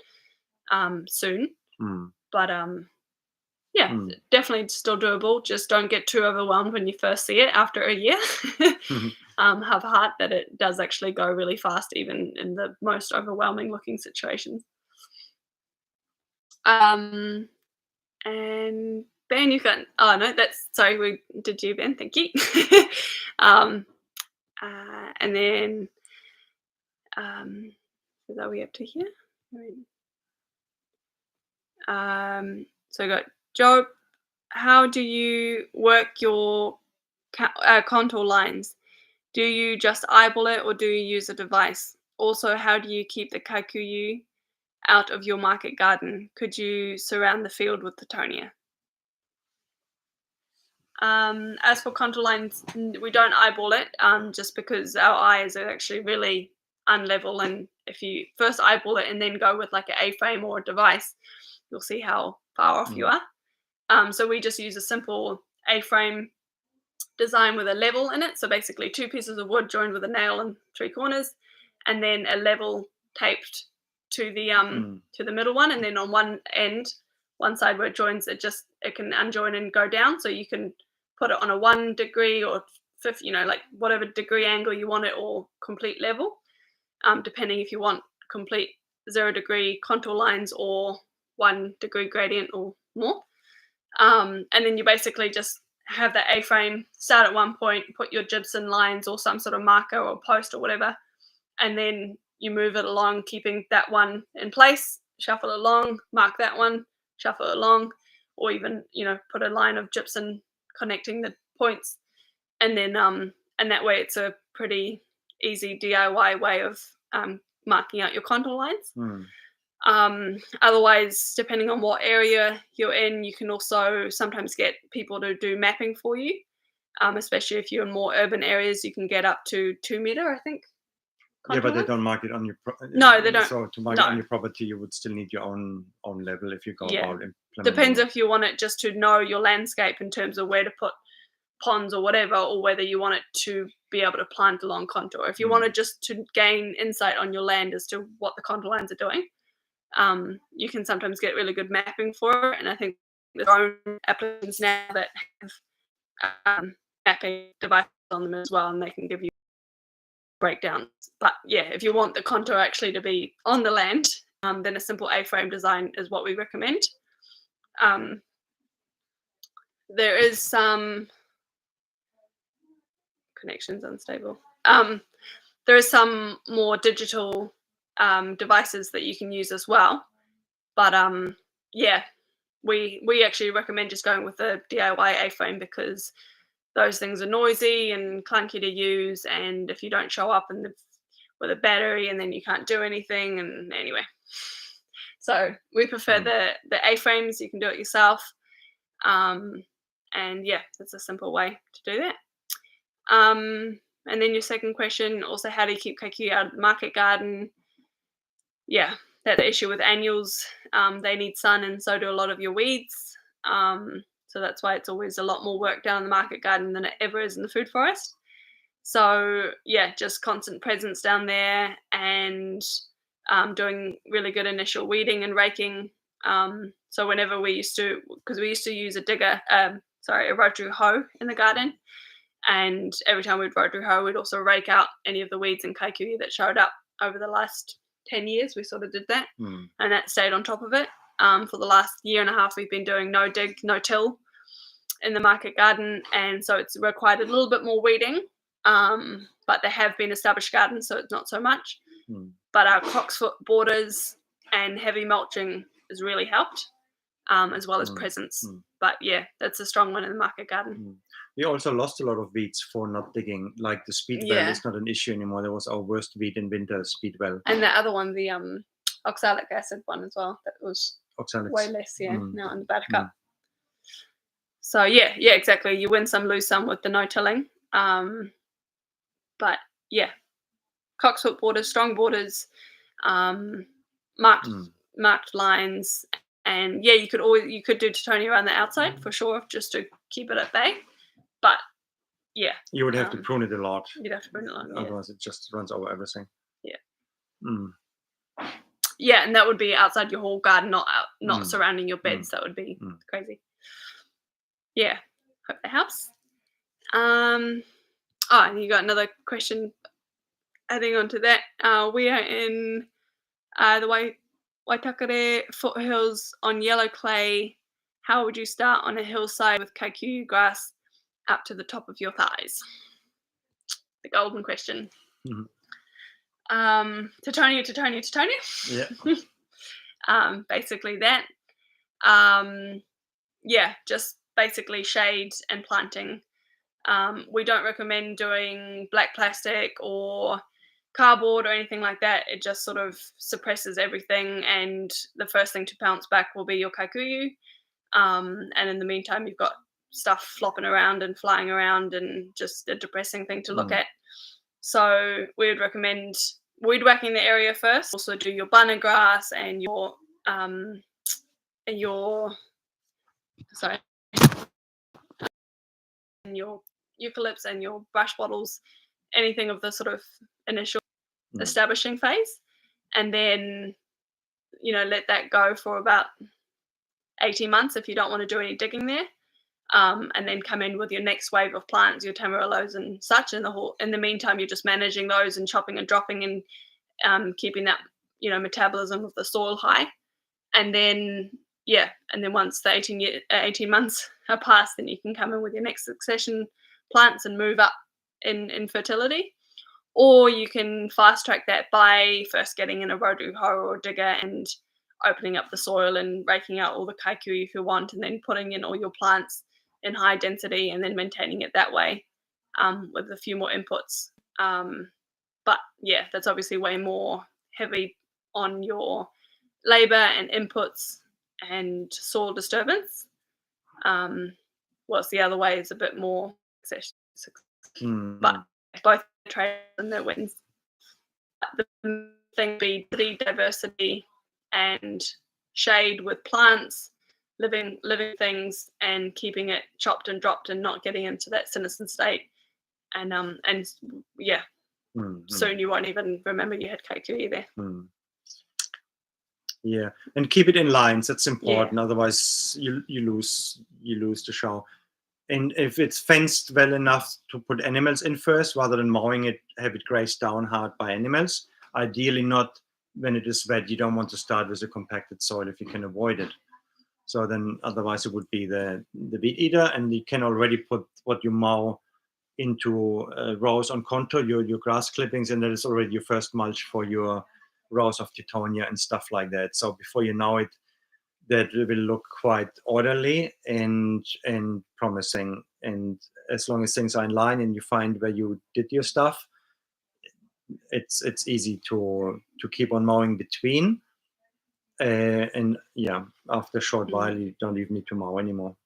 soon, but yeah, definitely still doable. Just don't get too overwhelmed when you first see it after a year. Have heart that it does actually go really fast, even in the most overwhelming looking situations. And Ben, you've got, oh no, that's, sorry, we did you, Ben, thank you. um, and then, is that we up to here? So we got Job. How do you work your contour lines? Do you just eyeball it or do you use a device? Also, how do you keep the kikuyu out of your market garden? Could you surround the field with the tonia? As for contour lines, we don't eyeball it, just because our eyes are actually really unlevel, and if you first eyeball it and then go with like an A-frame or a device, you'll see how far off you are. So we just use a simple A-frame design with a level in it. So basically 2 pieces of wood joined with a nail in 3 corners, and then a level taped to the middle one, and then on one end, one side where it joins, it can unjoin and go down. So you can put it on a 1 degree or 50, like whatever degree angle you want it, or complete level, depending if you want complete 0 degree contour lines or 1 degree gradient or more. And then you basically just have that A-frame start at one point, put your gypsum lines or some sort of marker or post or whatever, and then you move it along, keeping that one in place, shuffle along, mark that one, shuffle along, or even, put a line of gypsum connecting the points. And then, and that way it's a pretty easy DIY way of marking out your contour lines. Otherwise, depending on what area you're in, you can also sometimes get people to do mapping for you, especially if you're in more urban areas. You can get up to 2 meter, I think. Yeah, but they don't mark it on your no, they don't. So to mark it on your property, you would still need your own level if you go about implementing. Depends if you want it just to know your landscape in terms of where to put ponds or whatever, or whether you want it to be able to plant along contour. If you want it just to gain insight on your land as to what the contour lines are doing, you can sometimes get really good mapping for it. And I think there's own applications now that have mapping devices on them as well, and they can give you breakdowns. But yeah, if you want the contour actually to be on the land, then a simple A-frame design is what we recommend. There is some connections unstable. There is some more digital devices that you can use as well. But yeah, we actually recommend just going with the DIY A-frame because those things are noisy and clunky to use, and if you don't show up with a battery, and then you can't do anything. And anyway, so we prefer the A-frames. You can do it yourself, and yeah, that's a simple way to do that. And then your second question, also, how do you keep kikuyu out of the market garden? Yeah, that issue with annuals, they need sun, and so do a lot of your weeds. So that's why it's always a lot more work down in the market garden than it ever is in the food forest. So yeah, just constant presence down there, and doing really good initial weeding and raking. So whenever we used to use a rotary hoe in the garden, and every time we'd rotary hoe, we'd also rake out any of the weeds and kikuyu that showed up over the last 10 years. We sort of did that, and that stayed on top of it. For the last year and a half, we've been doing no dig, no till in the market garden, and so it's required a little bit more weeding, but they have been established gardens, so it's not so much. But our cocksfoot borders and heavy mulching has really helped, as well as presence. But yeah, that's a strong one in the market garden. We also lost a lot of weeds for not digging. Like the speedwell is not an issue anymore. That was our worst weed in winter, speedwell. And the other one, the oxalic acid one as well, that was way less, now in the buttercup. So yeah, exactly. You win some, lose some with the no-tilling. But yeah, cocksfoot borders, strong borders, marked lines, and yeah, you could do Titonia around the outside for sure, just to keep it at bay. But yeah, you would have to prune it a lot. You'd have to prune it a lot, otherwise it just runs over everything. Yeah, and that would be outside your whole garden, not surrounding your beds. That would be crazy. Yeah, hope that helps. And you got another question adding on to that. We are in the Waitakere foothills on yellow clay. How would you start on a hillside with kikuyu grass up to the top of your thighs? The golden question. Titonia. Yeah. Basically that. Yeah, just basically shade and planting. We don't recommend doing black plastic or cardboard or anything like that. It just sort of suppresses everything, and the first thing to bounce back will be your kikuyu. And in the meantime, you've got stuff flopping around and flying around, and just a depressing thing to look at. So we would recommend weed whacking the area first. Also do your banana grass and your eucalypts and your brush bottles, anything of the sort of initial establishing phase, and then let that go for about 18 months if you don't want to do any digging there, and then come in with your next wave of plants, your tamarillos and such. In the meantime, you're just managing those and chopping and dropping and keeping that metabolism of the soil high. And then once the 18 months are passed, then you can come in with your next succession plants and move up in fertility. Or you can fast track that by first getting in a rotary hoe or digger and opening up the soil and raking out all the kikuyu if you want, and then putting in all your plants in high density and then maintaining it that way, with a few more inputs. But yeah, that's obviously way more heavy on your labor and inputs and soil disturbance. Whilst the other way is a bit more success. But both trade and the wins. The thing be the diversity and shade with plants, living things, and keeping it chopped and dropped and not getting into that senescent state. And soon you won't even remember you had kikuyu there. Yeah, and keep it in lines. That's important. Otherwise, you lose the show. And if it's fenced well enough to put animals in first, rather than mowing it, have it grazed down hard by animals. Ideally not when it is wet. You don't want to start with a compacted soil if you can avoid it. So then otherwise it would be the weed eater, and you can already put what you mow into rows on contour, your grass clippings, and that is already your first mulch for your rows of Teutonia and stuff like that. So before you know it, that will look quite orderly and promising. And as long as things are in line and you find where you did your stuff, it's easy to keep on mowing between. And yeah, after a short while, you don't even need to mow anymore.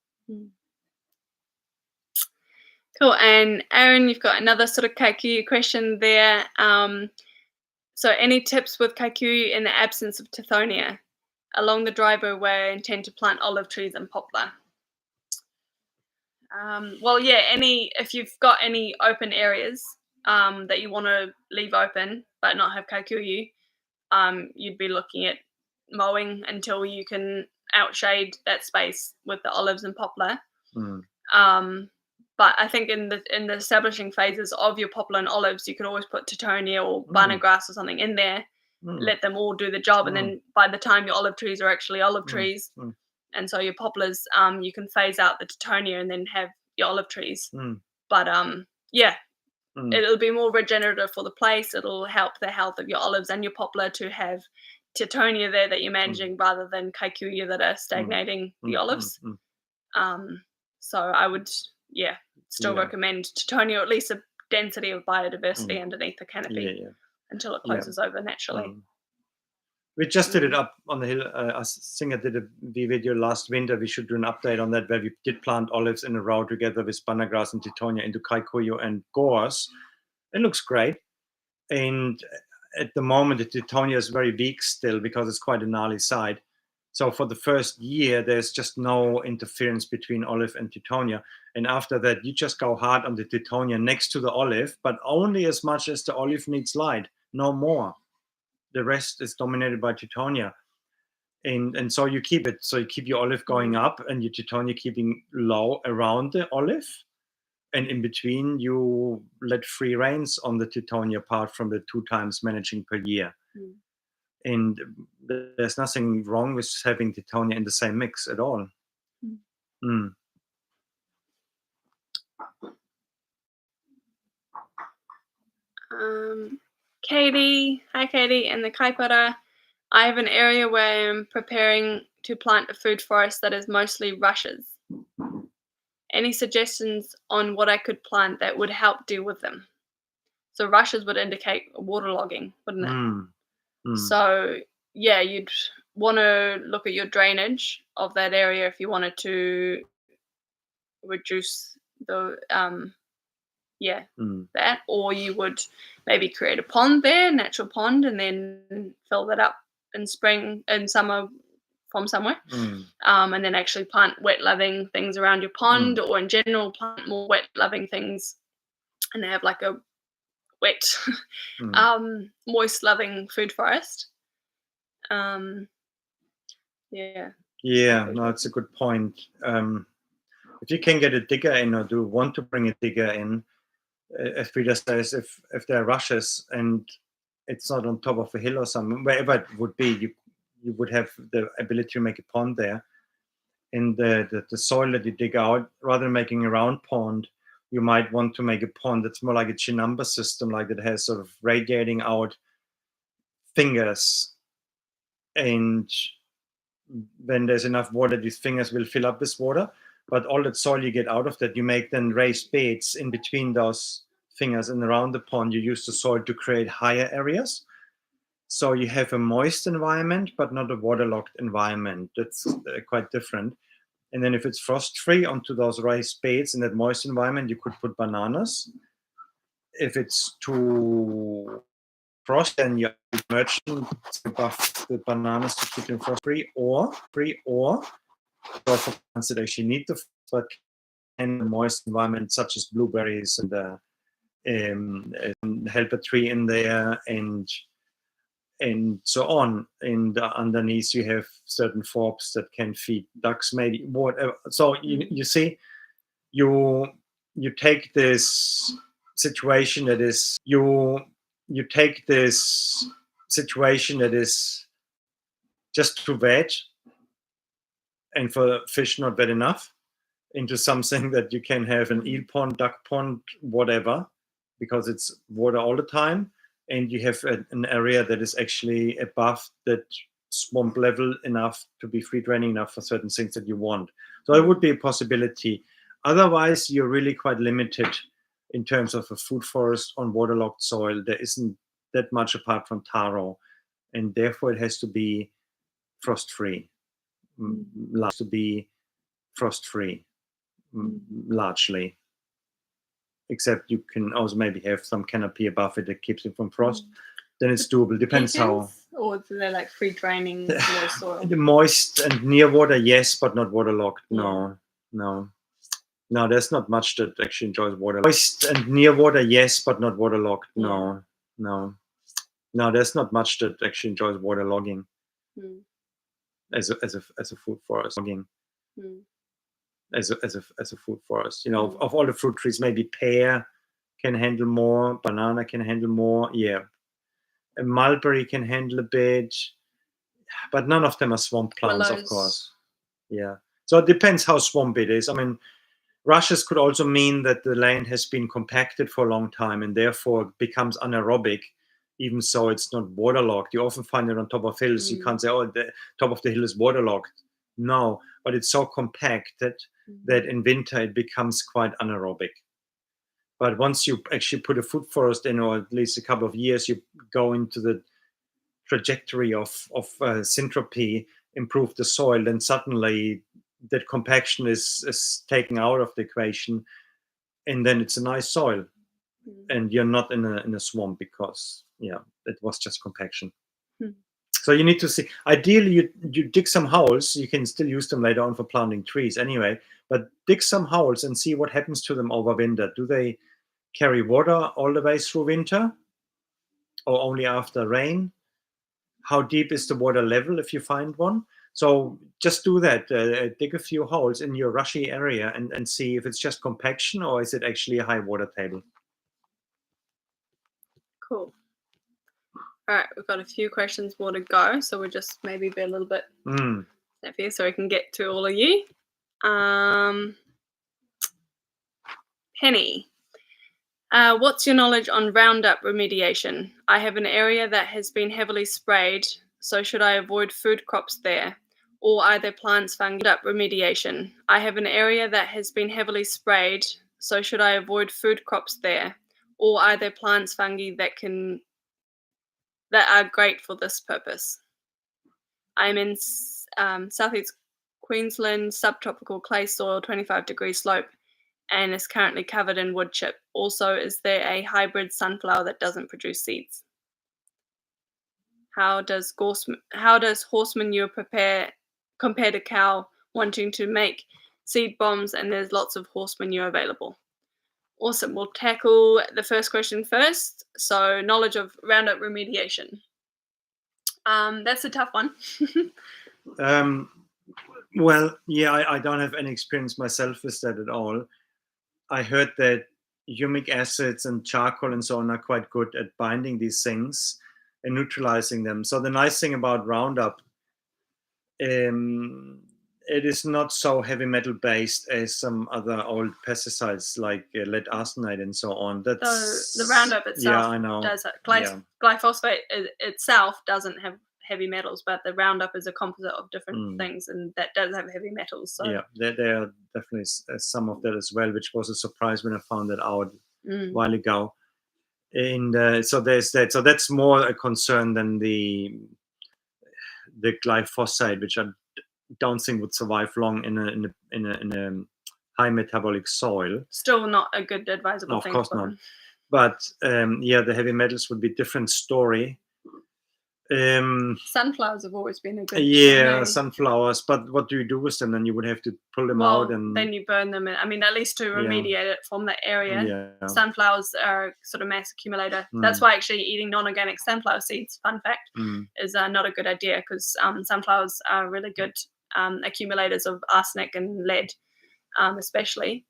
Cool. And Aaron, you've got another sort of Kaiku question there. So any tips with Kaiku in the absence of Tithonia? Along the driveway where I intend to plant olive trees and poplar. Well, yeah, if you've got any open areas that you want to leave open but not have Kaikuyu, you'd be looking at mowing until you can outshade that space with the olives and poplar. But I think in the establishing phases of your poplar and olives, you could always put Teutonia or banana grass or something in there, let them all do the job, and then by the time your olive trees are actually olive trees, and so your poplars, you can phase out the Teutonia and then have your olive trees. But yeah, it'll be more regenerative for the place. It'll help the health of your olives and your poplar to have Teutonia there that you're managing rather than Kaikuya that are stagnating the olives. So I would, still recommend Teutonia, or at least a density of biodiversity underneath the canopy until it closes over naturally. We just did it up on the hill. I think I did a video last winter. We should do an update on that, where we did plant olives in a row together with banana grass and Teutonia into Kaikuyu and gorse. It looks great. And at the moment, the Teutonia is very weak still because it's quite a gnarly side. So for the first year, there's just no interference between olive and Teutonia. And after that, you just go hard on the Teutonia next to the olive, but only as much as the olive needs light, no more. The rest is dominated by Teutonia. And so you keep it. So you keep your olive going up and your Teutonia keeping low around the olive. And in between, you let free reins on the Teutonia apart from the 2 times managing per year. And there's nothing wrong with having Teutonia in the same mix at all. Katie, hi Katie, and the Kaipara. I have an area where I'm preparing to plant a food forest that is mostly rushes. Any suggestions on what I could plant that would help deal with them? So rushes would indicate waterlogging, wouldn't it? So yeah, you'd want to look at your drainage of that area if you wanted to reduce the that, or you would maybe create a pond there, natural pond, and then fill that up in spring and summer from somewhere, and then actually plant wet loving things around your pond, or in general plant more wet loving things and have like a wet moist loving food forest. No, it's a good point. If you can get a digger in, or do want to bring a digger in, as Frida says, if there are rushes and it's not on top of a hill or something, wherever it would be, you would have the ability to make a pond there. In the soil that you dig out, rather than making a round pond, you might want to make a pond that's more like a chinamba system, like that has sort of radiating out fingers. And when there's enough water, these fingers will fill up with water. But all that soil you get out of that, you make then raised beds in between those fingers, and around the pond, you use the soil to create higher areas. So you have a moist environment, but not a waterlogged environment. That's quite different. And then if it's frost-free onto those raised beds in that moist environment, you could put bananas. If it's too frost, then you merchant above the bananas to keep them frost-free, or for plants that actually need the but in a moist environment, such as blueberries and helper tree in there, and so on. And underneath you have certain forbs that can feed ducks, maybe whatever. So you see, you take this situation that is you take this situation that is just too wet and for fish not wet enough into something that you can have an eel pond, duck pond, whatever, because it's water all the time, and you have an area that is actually above that swamp level enough to be free draining enough for certain things that you want. So it would be a possibility. Otherwise, you're really quite limited in terms of a food forest on waterlogged soil. There isn't that much apart from taro, and therefore it has to be frost-free. To be frost-free, largely. Except you can also maybe have some canopy above it that keeps it from frost. Then it's doable. Depends how. Or do they like free draining moist soil? The moist and near water, yes, but not waterlogged. Yeah. No, there's not much that actually enjoys water. Moist and near water, yes, but not waterlogged. Yeah. No, there's not much that actually enjoys waterlogging as a food forest. As a food forest, of all the fruit trees, maybe pear can handle more, banana can handle more, and mulberry can handle a bit, but none of them are swamp plants, of course. So it depends how swamp it is. I mean, rushes could also mean that the land has been compacted for a long time and therefore becomes anaerobic, even so it's not waterlogged. You often find it on top of hills. You can't say, oh, the top of the hill is waterlogged. No, but it's so compacted that in winter it becomes quite anaerobic. But once you actually put a food forest in, or at least a couple of years, you go into the trajectory of syntropy, improve the soil, then suddenly that compaction is taken out of the equation, and then it's a nice soil, and you're not in a swamp because it was just compaction. So you need to see. Ideally, you dig some holes. You can still use them later on for planting trees anyway. But dig some holes and see what happens to them over winter. Do they carry water all the way through winter, or only after rain? How deep is the water level if you find one? So just do that. Dig a few holes in your rushy area and see if it's just compaction or is it actually a high water table. Cool. All right, we've got a few questions more to go, so we'll just maybe be a little bit snappy so we can get to all of you. Penny, what's your knowledge on Roundup remediation? I have an area that has been heavily sprayed, so should I avoid food crops there? Or are there plants fungi? Roundup remediation. I have an area that has been heavily sprayed, so should I avoid food crops there? Or are there plants, fungi that are great for this purpose? I'm in southeast Queensland, subtropical clay soil, 25-degree slope, and is currently covered in wood chip. Also, is there a hybrid sunflower that doesn't produce seeds? How does horse manure compare to cow wanting to make seed bombs and there's lots of horse manure available? Awesome. We'll tackle the first question first. So, knowledge of Roundup remediation. That's a tough one. Well, I don't have any experience myself with that at all. I heard that humic acids and charcoal and so on are quite good at binding these things and neutralizing them. So the nice thing about Roundup, it is not so heavy metal based as some other old pesticides like lead arsenide and so on. That's the Roundup itself I know. does it. Glyphosate itself doesn't have heavy metals, but the Roundup is a composite of different things, and that does have heavy metals. So there are definitely some of that as well, which was a surprise when I found that out a while ago. And so there's that. So that's more a concern than the glyphosate, which I don't think would survive long in a high metabolic soil. Still not a good advisable thing. Of course not. But the heavy metals would be a different story. Sunflowers have always been a good sunflowers, but what do you do with them? Then you would have to pull them out, and then you burn them. I mean, at least to remediate it from the area. Sunflowers are sort of mass accumulator. That's why actually eating non-organic sunflower seeds, fun fact, is not a good idea, because sunflowers are really good accumulators of arsenic and lead, especially.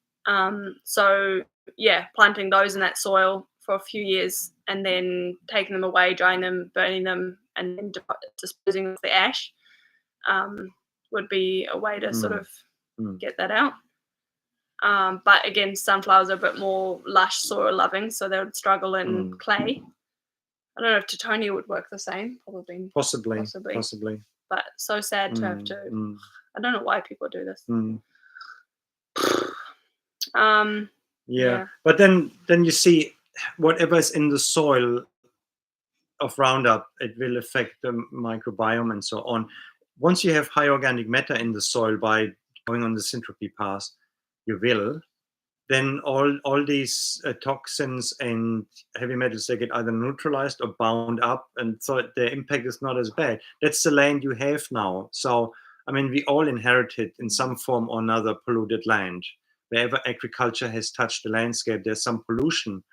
So yeah, planting those in that soil for a few years and then taking them away, drying them, burning them, and then disposing of the ash would be a way to sort of get that out. But again, sunflowers are a bit more lush soil loving, so they would struggle in clay. I don't know if Titonia would work the same. Probably, Possibly. But so sad to have to. I don't know why people do this. Yeah. But then you see, whatever is in the soil of Roundup, it will affect the microbiome and so on. Once you have high organic matter in the soil by going on the syntropy path, you will. Then all these toxins and heavy metals, they get either neutralized or bound up, and so the impact is not as bad. That's the land you have now. So I mean, we all inherited in some form or another polluted land. Wherever agriculture has touched the landscape, there's some pollution.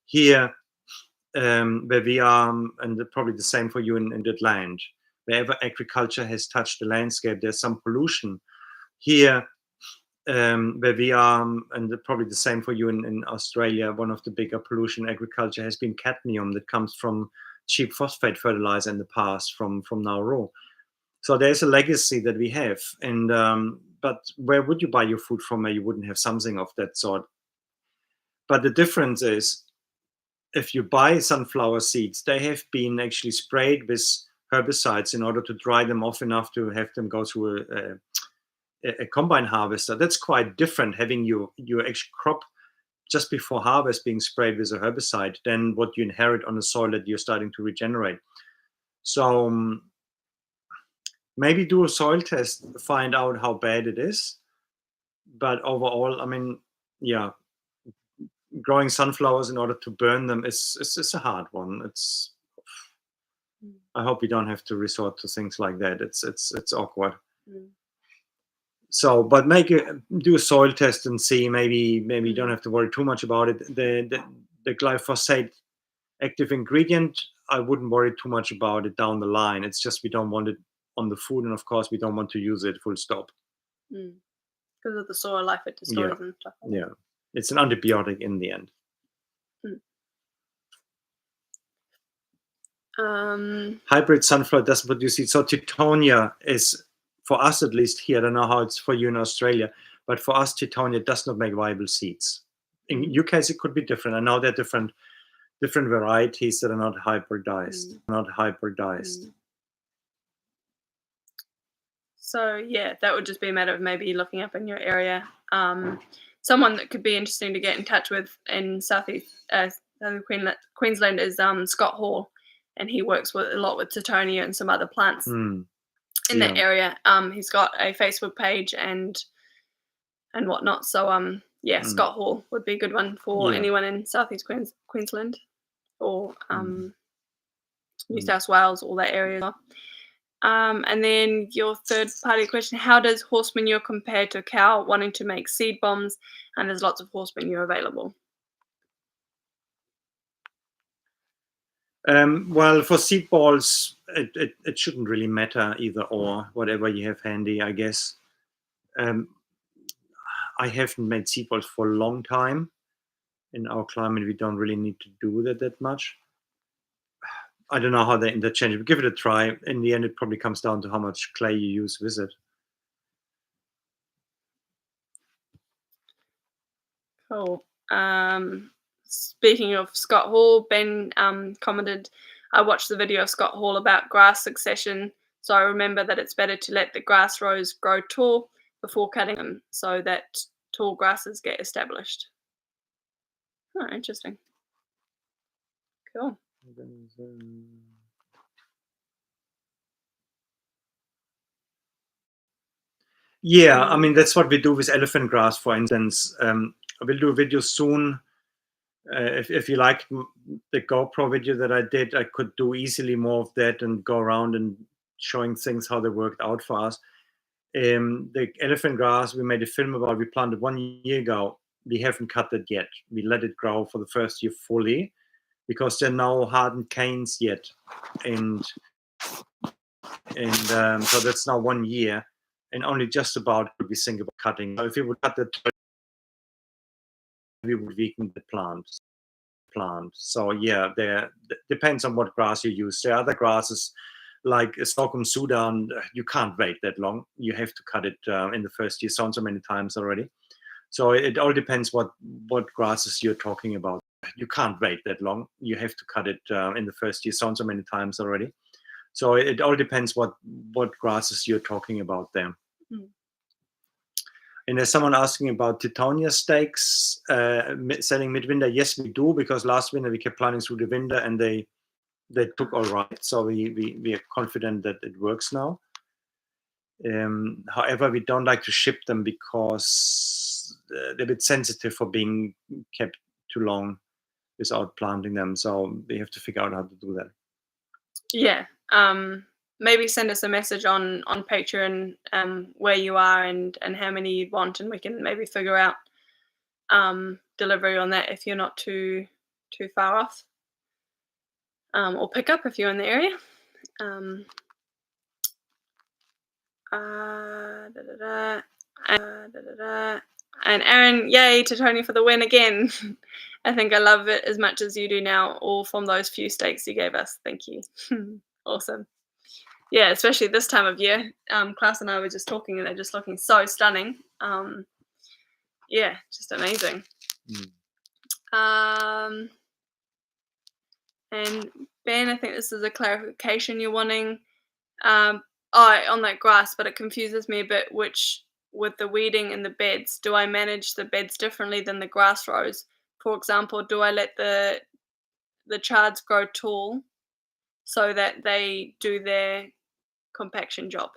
Here, where we are, and probably the same for you in that land. Wherever agriculture has touched the landscape, there's some pollution. Here, where we are, and probably the same for you in Australia, one of the bigger pollution agriculture has been cadmium that comes from cheap phosphate fertilizer in the past from Nauru. So there's a legacy that we have. And but where would you buy your food from where you wouldn't have something of that sort? But the difference is, if you buy sunflower seeds, they have been actually sprayed with herbicides in order to dry them off enough to have them go through a combine harvester. That's quite different, having your actual crop just before harvest being sprayed with a herbicide than what you inherit on a soil that you're starting to regenerate. So maybe do a soil test, find out how bad it is. But overall, I mean, yeah, growing sunflowers in order to burn them is a hard one. I hope we don't have to resort to things like that. It's awkward. So, but do a soil test and see. Maybe you don't have to worry too much about it. The glyphosate active ingredient, I wouldn't worry too much about it down the line. It's just we don't want it on the food, and of course we don't want to use it full stop. Because of the soil life it destroys and stuff. Yeah, it's an antibiotic in the end. Hybrid sunflower doesn't produce seeds. So Titonia is, for us at least here, I don't know how it's for you in Australia, but for us, Titonia does not make viable seeds. In your case, it could be different. I know there are different varieties that are not hybridized. So yeah, that would just be a matter of maybe looking up in your area. Someone that could be interesting to get in touch with in southern Queensland is Scott Hall, and he works a lot with Titonia and some other plants in that area. He's got a Facebook page and whatnot. So Scott Hall would be a good one for anyone in southeast Queensland or New South Wales, all that area. And then your third part of the question, how does horse manure compare to cow wanting to make seed bombs and there's lots of horse manure available? Well, for seed balls, it shouldn't really matter either or, whatever you have handy, I guess. I haven't made seed balls for a long time. In our climate, we don't really need to do that much. I don't know how they're interchangeable. Give it a try. In the end, it probably comes down to how much clay you use with it. Cool. Speaking of Scott Hall, Ben commented, I watched the video of Scott Hall about grass succession, so I remember that it's better to let the grass rows grow tall before cutting them so that tall grasses get established. Oh, interesting. Cool. Yeah, I mean, that's what we do with elephant grass, for instance. I will do a video soon. If you like the GoPro video that I did, I could do easily more of that and go around and showing things how they worked out for us. The elephant grass we made a film about, we planted 1 year ago. We haven't cut it yet. We let it grow for the first year fully because there are no hardened canes yet. And so that's now 1 year. And only just about could we think about cutting. So if we would cut that we would weaken the plant. So yeah, there depends on what grass you use. There are other grasses like sorghum Sudan. You can't wait that long. You have to cut it in the first year so many times already. So it all depends what grasses you're talking about. You can't wait that long. You have to cut it in the first year so many times already. So it all depends what grasses you're talking about there. Mm. And there's someone asking about Titania steaks selling midwinter. Yes, we do, because last winter we kept planting through the winter and they took all right. So we are confident that it works now. However, we don't like to ship them because they're a bit sensitive for being kept too long without planting them. So we have to figure out how to do that. Yeah. Maybe send us a message on Patreon where you are and how many you'd want, and we can maybe figure out delivery on that if you're not too far off, or pick up if you're in the area. And Aaron, yay to Tony for the win again. I think I love it as much as you do now, all from those few steaks you gave us. Thank you. Awesome. Yeah, especially this time of year. Klaus and I were just talking and they're just looking so stunning. Yeah, just amazing. And Ben, I think this is a clarification you're wanting. On that grass, but it confuses me a bit, which with the weeding in the beds, do I manage the beds differently than the grass rows? For example, do I let the chards grow tall so that they do their decommpaction job?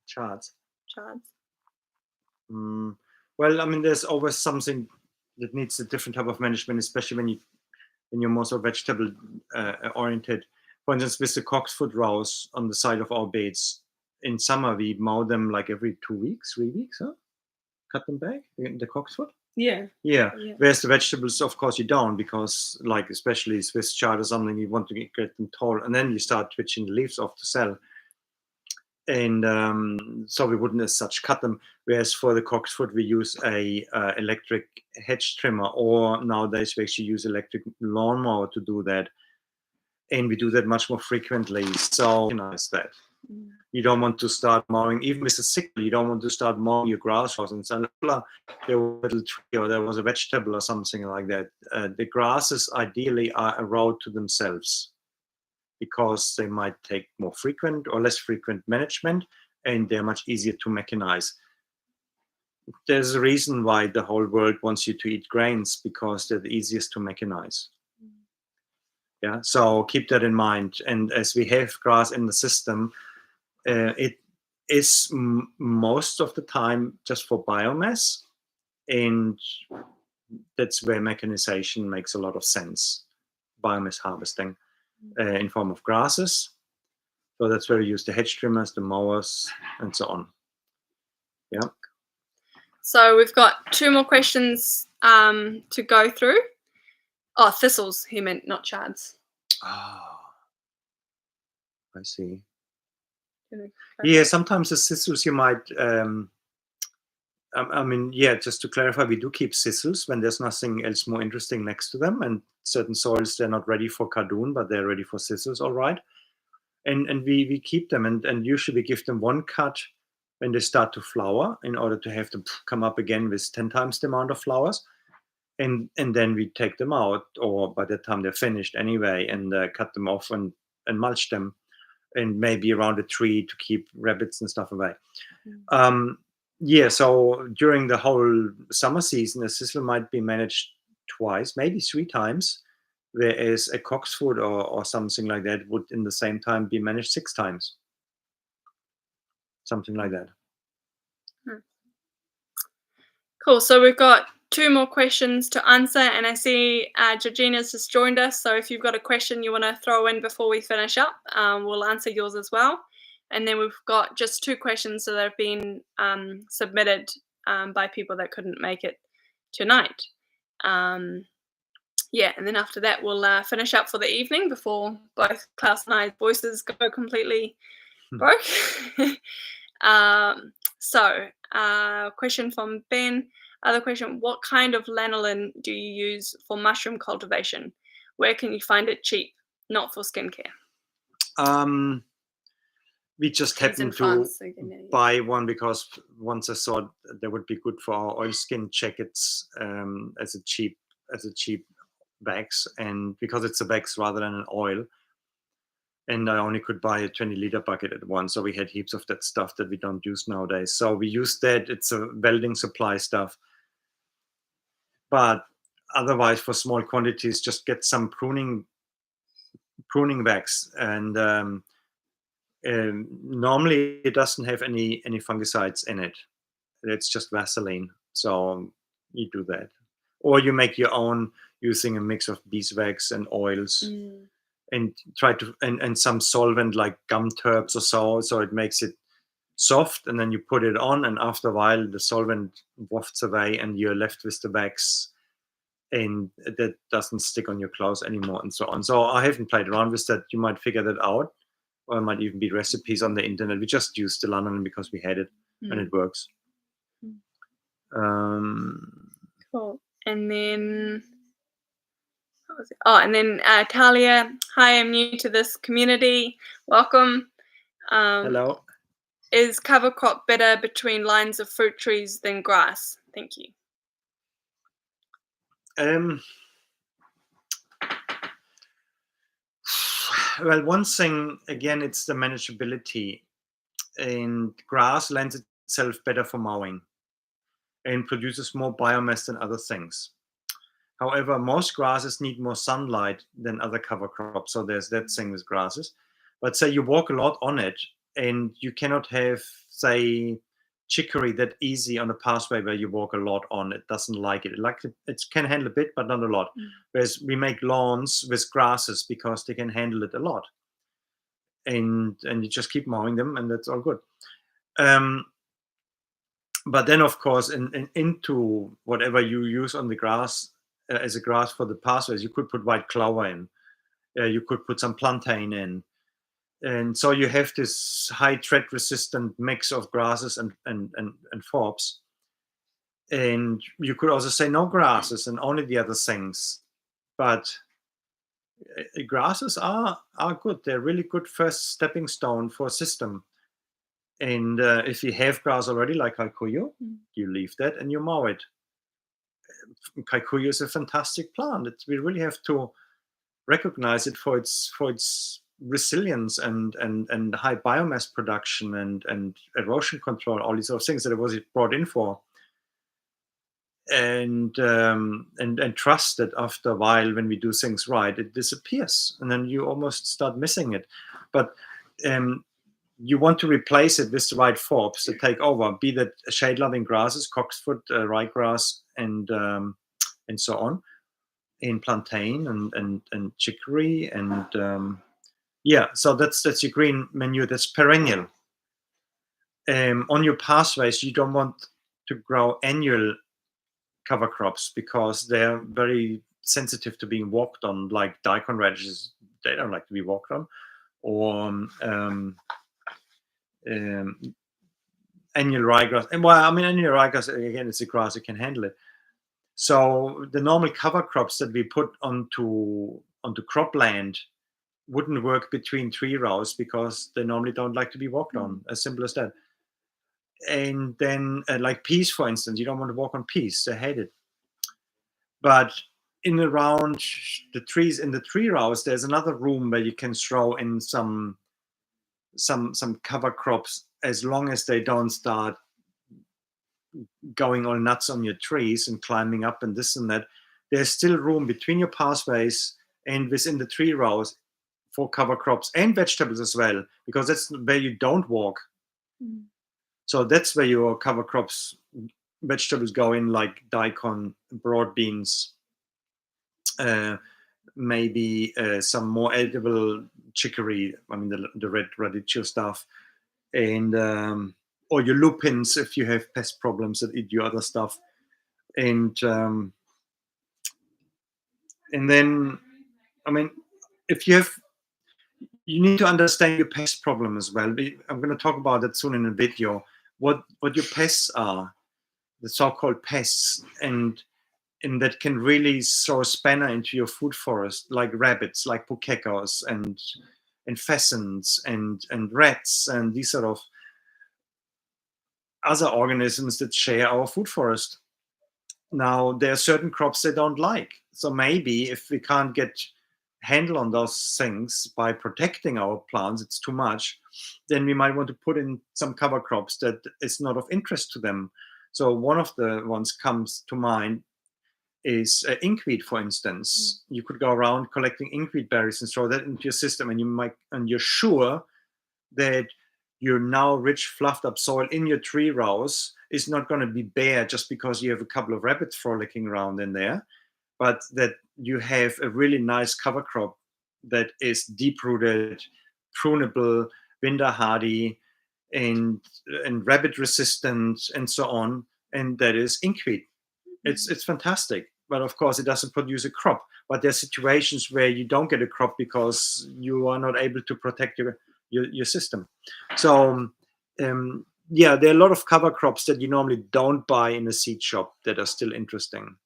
Chards. Chards. Well, I mean, there's always something that needs a different type of management, especially when you're more so vegetable oriented. For instance, with the cocksfoot rows on the side of our beds, in summer we mow them like every 2 weeks, 3 weeks, huh? Cut them back, the cocksfoot. Yeah. Whereas the vegetables, of course, you don't, because like especially Swiss chard or something, you want to get them tall, and then you start twitching the leaves off to sell. And so we wouldn't as such cut them. Whereas for the cocksfoot, we use a electric hedge trimmer, or nowadays we actually use electric lawnmower to do that. And we do that much more frequently. So recognize that. You don't want to start mowing, even with a sickle, you don't want to start mowing your grass rows and say, there was a little tree or there was a vegetable or something like that. The grasses ideally are a row to themselves, because they might take more frequent or less frequent management, and they're much easier to mechanize. There's a reason why the whole world wants you to eat grains, because they're the easiest to mechanize. Yeah, so keep that in mind. And as we have grass in the system, it is most of the time just for biomass, and that's where mechanization makes a lot of sense. Biomass harvesting in form of grasses. So that's where we use the hedge trimmers, the mowers, and so on. Yeah. So we've got 2 more questions to go through. Oh, thistles, he meant, not chards. Oh, I see. Yeah, sometimes the thistles you might, I mean, yeah, just to clarify, we do keep thistles when there's nothing else more interesting next to them, and certain soils, they're not ready for cardoon, but they're ready for thistles, all right. And we keep them, and usually we give them 1 cut when they start to flower, in order to have them come up again with 10 times the amount of flowers. And then we take them out, or by the time they're finished anyway, and cut them off and mulch them, and maybe around a tree to keep rabbits and stuff away. Yeah, so during the whole summer season, a thistle might be managed twice, maybe 3 times, whereas a cocksfoot or something like that would in the same time be managed 6 times. Something like that. Cool. So we've got 2 more questions to answer, and I see Georgina's just joined us. So if you've got a question you want to throw in before we finish up, we'll answer yours as well. And then we've got just 2 questions that have been submitted by people that couldn't make it tonight. Yeah, and then after that we'll finish up for the evening before both Klaus and I's voices go completely broke. So Question from Ben. Other question: what kind of lanolin do you use for mushroom cultivation? Where can you find it cheap? Not for skincare. We just He's in happened to France, so you can use. buy one because once I thought that would be good for our oil skin jackets as a cheap wax, and because it's a wax rather than an oil, and I only could buy a 20-liter bucket at once, so we had heaps of that stuff that we don't use nowadays. So we used that. It's a welding supply stuff, but otherwise for small quantities, just get some pruning wax, and normally it doesn't have any fungicides in it. It's just Vaseline. So you do that, or you make your own using a mix of beeswax and oils, and try to and some solvent like gum turps or so it makes it soft, and then you put it on, and after a while the solvent wafts away and you're left with the wax, and that doesn't stick on your clothes anymore, and so on. So I haven't played around with that. You might figure that out, or it might even be recipes on the internet. We just used the lanolin because we had it, and it works. Cool. And then what was it? Oh, and then Talia. Hi, I'm new to this community. Welcome. Hello. Is cover crop better between lines of fruit trees than grass? Thank you. Well, one thing again, it's the manageability, and grass lends itself better for mowing and produces more biomass than other things. However, most grasses need more sunlight than other cover crops, so there's that thing with grasses. But say you walk a lot on it, and you cannot have, say, chicory that easy on a pathway where you walk a lot on. It doesn't like it. It can handle a bit, but not a lot. Whereas we make lawns with grasses because they can handle it a lot, and you just keep mowing them, and that's all good. But then, of course, into whatever you use on the grass as a grass for the pathways, you could put white clover in. You could put some plantain in. And so you have this high tread resistant mix of grasses and forbs. And you could also say no grasses and only the other things. But grasses are good. They're really good first stepping stone for a system. And if you have grass already, like kikuyu, you leave that and you mow it. Kikuyu is a fantastic plant. We really have to recognize it for its resilience and high biomass production and erosion control, all these sort of things that it was brought in for. And trust that after a while, when we do things right, it disappears, and then you almost start missing it. But you want to replace it with the right forbs that take over, be that shade-loving grasses, cocksfoot, ryegrass, and so on, in plantain and chicory, and so that's your green manure. That's perennial. On your pathways, you don't want to grow annual cover crops because they're very sensitive to being walked on, like daikon radishes. They don't like to be walked on, or annual ryegrass. And annual ryegrass, again, it's a grass that can handle it. So the normal cover crops that we put onto cropland wouldn't work between tree rows because they normally don't like to be walked on. As simple as that. And then like peas, for instance, you don't want to walk on peas. They hate it. But in around the trees, in the tree rows, there's another room where you can throw in some cover crops, as long as they don't start going all nuts on your trees and climbing up and this and that. There's still room between your pathways and within the tree rows for cover crops and vegetables as well, because that's where you don't walk. So that's where your cover crops, vegetables go in, like daikon, broad beans, maybe some more edible chicory, the red radicchio stuff, and or your lupins if you have pest problems that eat your other stuff, and then if you need to understand your pest problem as well. I'm going to talk about that soon in a video. what your pests are, the so-called pests, and that can really throw a spanner into your food forest, like rabbits, like pukekos, and pheasants, and rats, and these sort of other organisms that share our food forest. Now, there are certain crops they don't like. So maybe if we can't get handle on those things by protecting our plants, it's too much, then we might want to put in some cover crops that is not of interest to them. So one of the ones comes to mind is inkweed, for instance. You could go around collecting inkweed berries and throw that into your system, and you're sure that your now rich, fluffed up soil in your tree rows is not going to be bare just because you have a couple of rabbits frolicking around in there, but that you have a really nice cover crop that is deep rooted, prunable, winter hardy, and rabbit resistant, and so on. And that is inkweed. It's fantastic, but of course it doesn't produce a crop. But there's situations where you don't get a crop because you are not able to protect your system. So yeah, there are a lot of cover crops that you normally don't buy in a seed shop that are still interesting.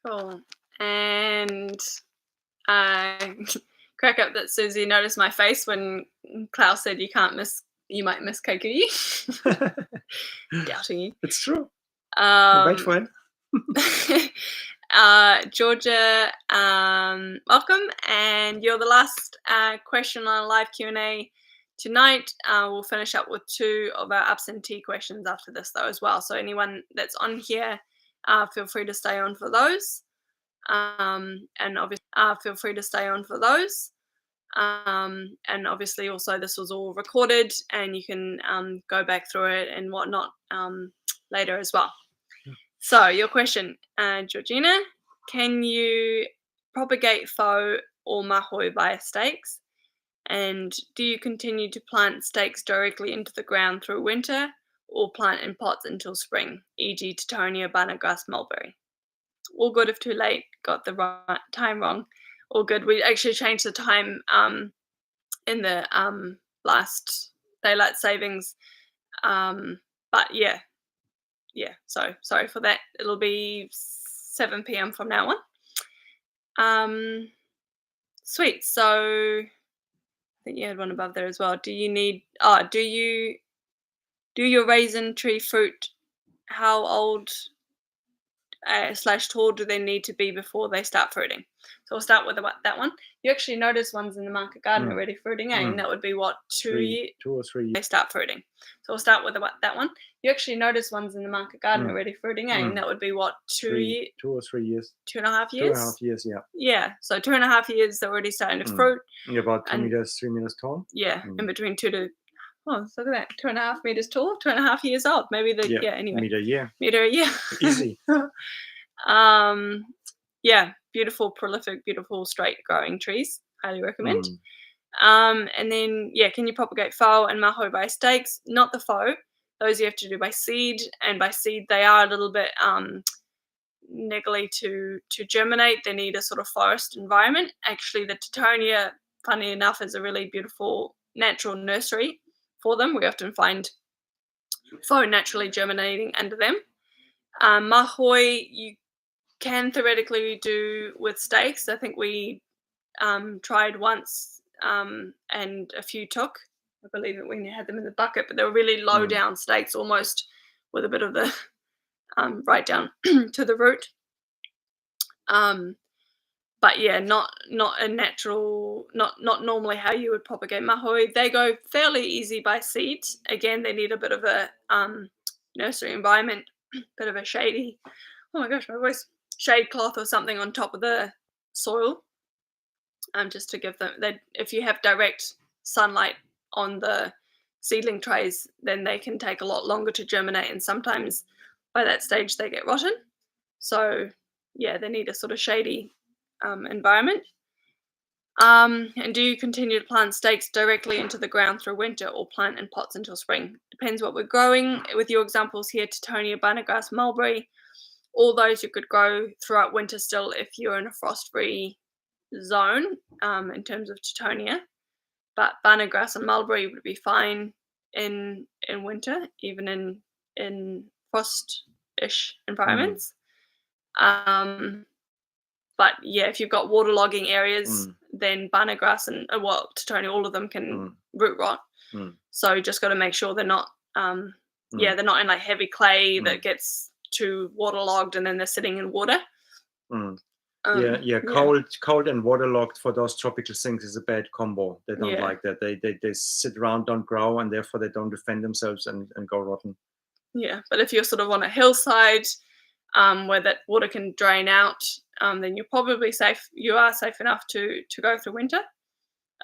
Cool. And crack up that Susie noticed my face when Klaus said you might miss Kokuyi. Doubting you. It's true. Wait for it. Georgia, welcome, and you're the last question on a live Q&A tonight. We'll finish up with 2 of our absentee questions after this, though, as well. So anyone that's on here, feel free to stay on for those. And obviously, feel free to stay on for those. And obviously, also this was all recorded, and you can go back through it and whatnot later as well. So your question, Georgina, can you propagate faux or mahoi via stakes? And do you continue to plant stakes directly into the ground through winter, or plant in pots until spring, e.g. Titonia, bannergrass, mulberry? All good if too late, got the time wrong. All good. We actually changed the time in the last daylight savings. But yeah, so sorry for that. It'll be 7 p.m. from now on. Sweet. So I think you had one above there as well. Do your raisin tree fruit, how old / tall do they need to be before they start fruiting? So we'll start with that one. You actually notice ones in the market garden already fruiting, and that would be what, 2 or 3 years they start fruiting. So we'll start with that one. You actually notice ones in the market garden already fruiting, and that would be what, 2 or 3 years, 2.5 years. 2.5 years, yeah. Yeah, so 2.5 years they're already starting to fruit. About 2 meters, 3 meters tall. Yeah, in between 2 to look at that, 2.5 meters tall, 2.5 years old. Maybe anyway. Meter a year. Easy. Yeah, beautiful, prolific, beautiful, straight growing trees. Highly recommend. And then, can you propagate faux and mahoi by stakes? Not the faux. Those you have to do by seed, and by seed they are a little bit niggly to germinate. They need a sort of forest environment. Actually, the Titonia, funny enough, is a really beautiful natural nursery for them. We often find faux naturally germinating under them. Mahoi, you can theoretically do with stakes. I think we tried once and a few took. I believe that we had them in the bucket, but they were really low down stakes, almost with a bit of the right down to the root. But yeah, not a natural, not normally how you would propagate mahoi. They go fairly easy by seed. Again, they need a bit of a nursery environment, bit of a shady, oh my gosh, my voice, shade cloth or something on top of the soil, just to give them, if you have direct sunlight on the seedling trays, then they can take a lot longer to germinate, and sometimes by that stage they get rotten. So yeah, they need a sort of shady environment. And do you continue to plant stakes directly into the ground through winter, or plant in pots until spring? Depends what we're growing. With your examples here, Titonia, bannergrass, mulberry, all those you could grow throughout winter still if you're in a frost-free zone in terms of Titonia. But bannergrass and mulberry would be fine in winter, even in frost-ish environments. But yeah, if you've got waterlogging areas, then banner grass and well, Tony, all of them can root rot. So you just got to make sure they're not, they're not in like heavy clay that gets too waterlogged and then they're sitting in water. Cold and waterlogged for those tropical things is a bad combo. They don't like that. They sit around, don't grow, and therefore they don't defend themselves and go rotten. Yeah, but if you're sort of on a hillside where that water can drain out, then you're probably safe. You are safe enough to go through winter.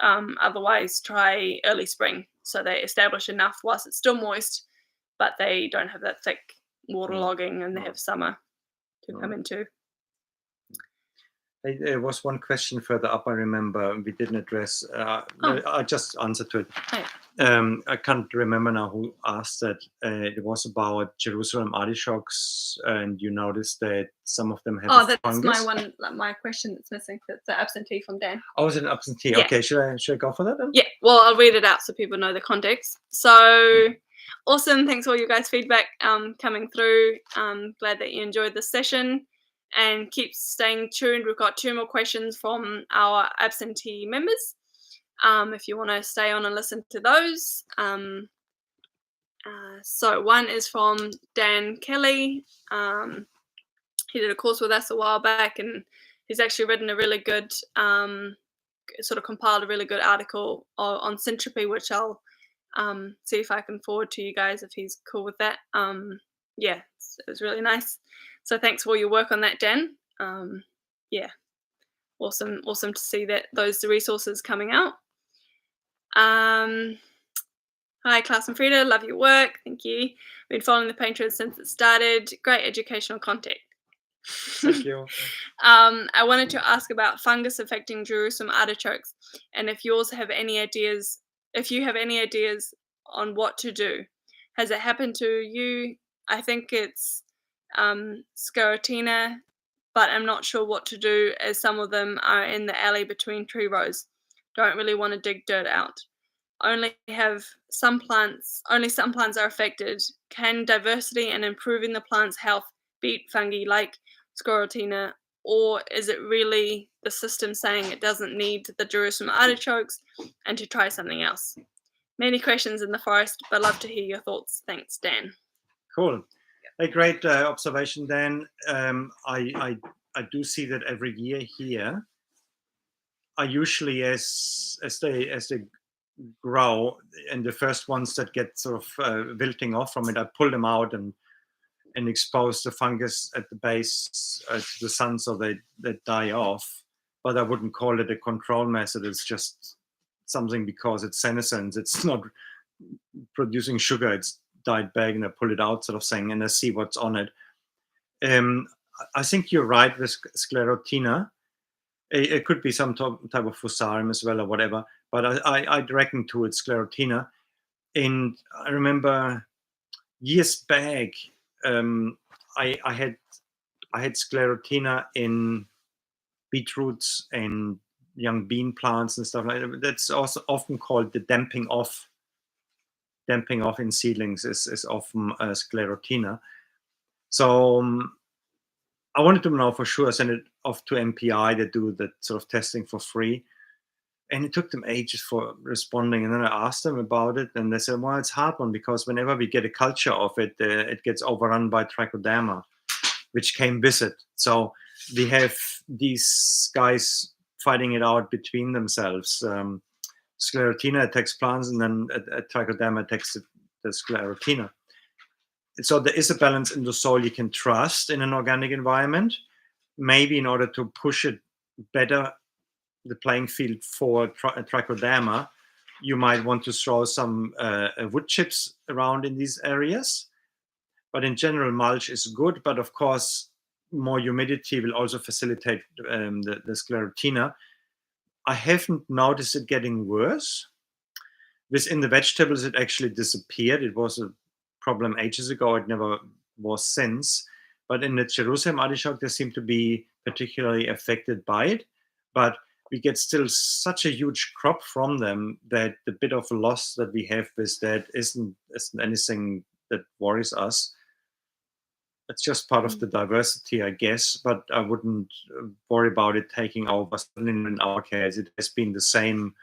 Otherwise, try early spring, so they establish enough whilst it's still moist, but they don't have that thick waterlogging, and they have summer to come into. There was one question further up I remember we didn't address. I just answered to it. I can't remember now who asked that. It was about Jerusalem artichokes, and you noticed that some of them have that's fungus. my question that's missing. That's the absentee from Dan. Oh, is it an absentee? Yeah. Okay, should I go for that then? Yeah, well, I'll read it out so people know the context. So awesome. Thanks for all you guys' feedback coming through. Glad that you enjoyed this session. And keep staying tuned. We've got 2 more questions from our absentee members. If you want to stay on and listen to those. So one is from Dan Kelly. He did a course with us a while back, and he's actually written a really good, sort of compiled a really good article on syntropy, which I'll see if I can forward to you guys if he's cool with that. It was really nice. So thanks for all your work on that, Dan. Awesome to see that those resources coming out. Hi, Klaus and Frida. Love your work. Thank you. Been following the Patreon since it started. Great educational content. Thank you. I wanted to ask about fungus affecting Jerusalem artichokes, and if you have any ideas on what to do. Has it happened to you? I think it's Sclerotina, but I'm not sure what to do as some of them are in the alley between tree rows. Don't really want to dig dirt out. Only some plants are affected. Can diversity and improving the plant's health beat fungi like Sclerotina, or is it really the system saying it doesn't need the Jerusalem artichokes and to try something else? Many questions in the forest, but love to hear your thoughts. Thanks, Dan. Cool. A great observation, Dan. I do see that every year here. I usually, as they grow, and the first ones that get sort of wilting off from it, I pull them out and expose the fungus at the base to the sun so they die off. But I wouldn't call it a control method. It's just something because it's senescence. It's not producing sugar. It's died back, and I pull it out, sort of thing, and I see what's on it. I think you're right with Sclerotina. It could be some type of fusarium as well or whatever, but I'd reckon to it Sclerotina. And I remember years back, I had Sclerotina in beetroots and young bean plants and stuff like that. That's also often called the damping off in seedlings is often Sclerotina. So I wanted to know for sure. I sent it off to MPI. They do that sort of testing for free, and it took them ages for responding. And then I asked them about it, and they said, "Well, it's a hard one because whenever we get a culture of it, it gets overrun by trichoderma, which came with it. So we have these guys fighting it out between themselves. Sclerotina attacks plants, and then a trichoderma attacks the Sclerotina. So there is a balance in the soil you can trust in an organic environment. Maybe in order to push it better, the playing field for trichoderma, you might want to throw some wood chips around in these areas. But in general, mulch is good. But of course, more humidity will also facilitate the Sclerotina. I haven't noticed it getting worse. Within the vegetables, it actually disappeared. It was a problem ages ago. It never was since. But in the Jerusalem artichoke, they seem to be particularly affected by it. But we get still such a huge crop from them that the bit of loss that we have with that isn't anything that worries us. It's just part of the diversity, I guess, but I wouldn't worry about it taking over. Certainly in our case, it has been the same,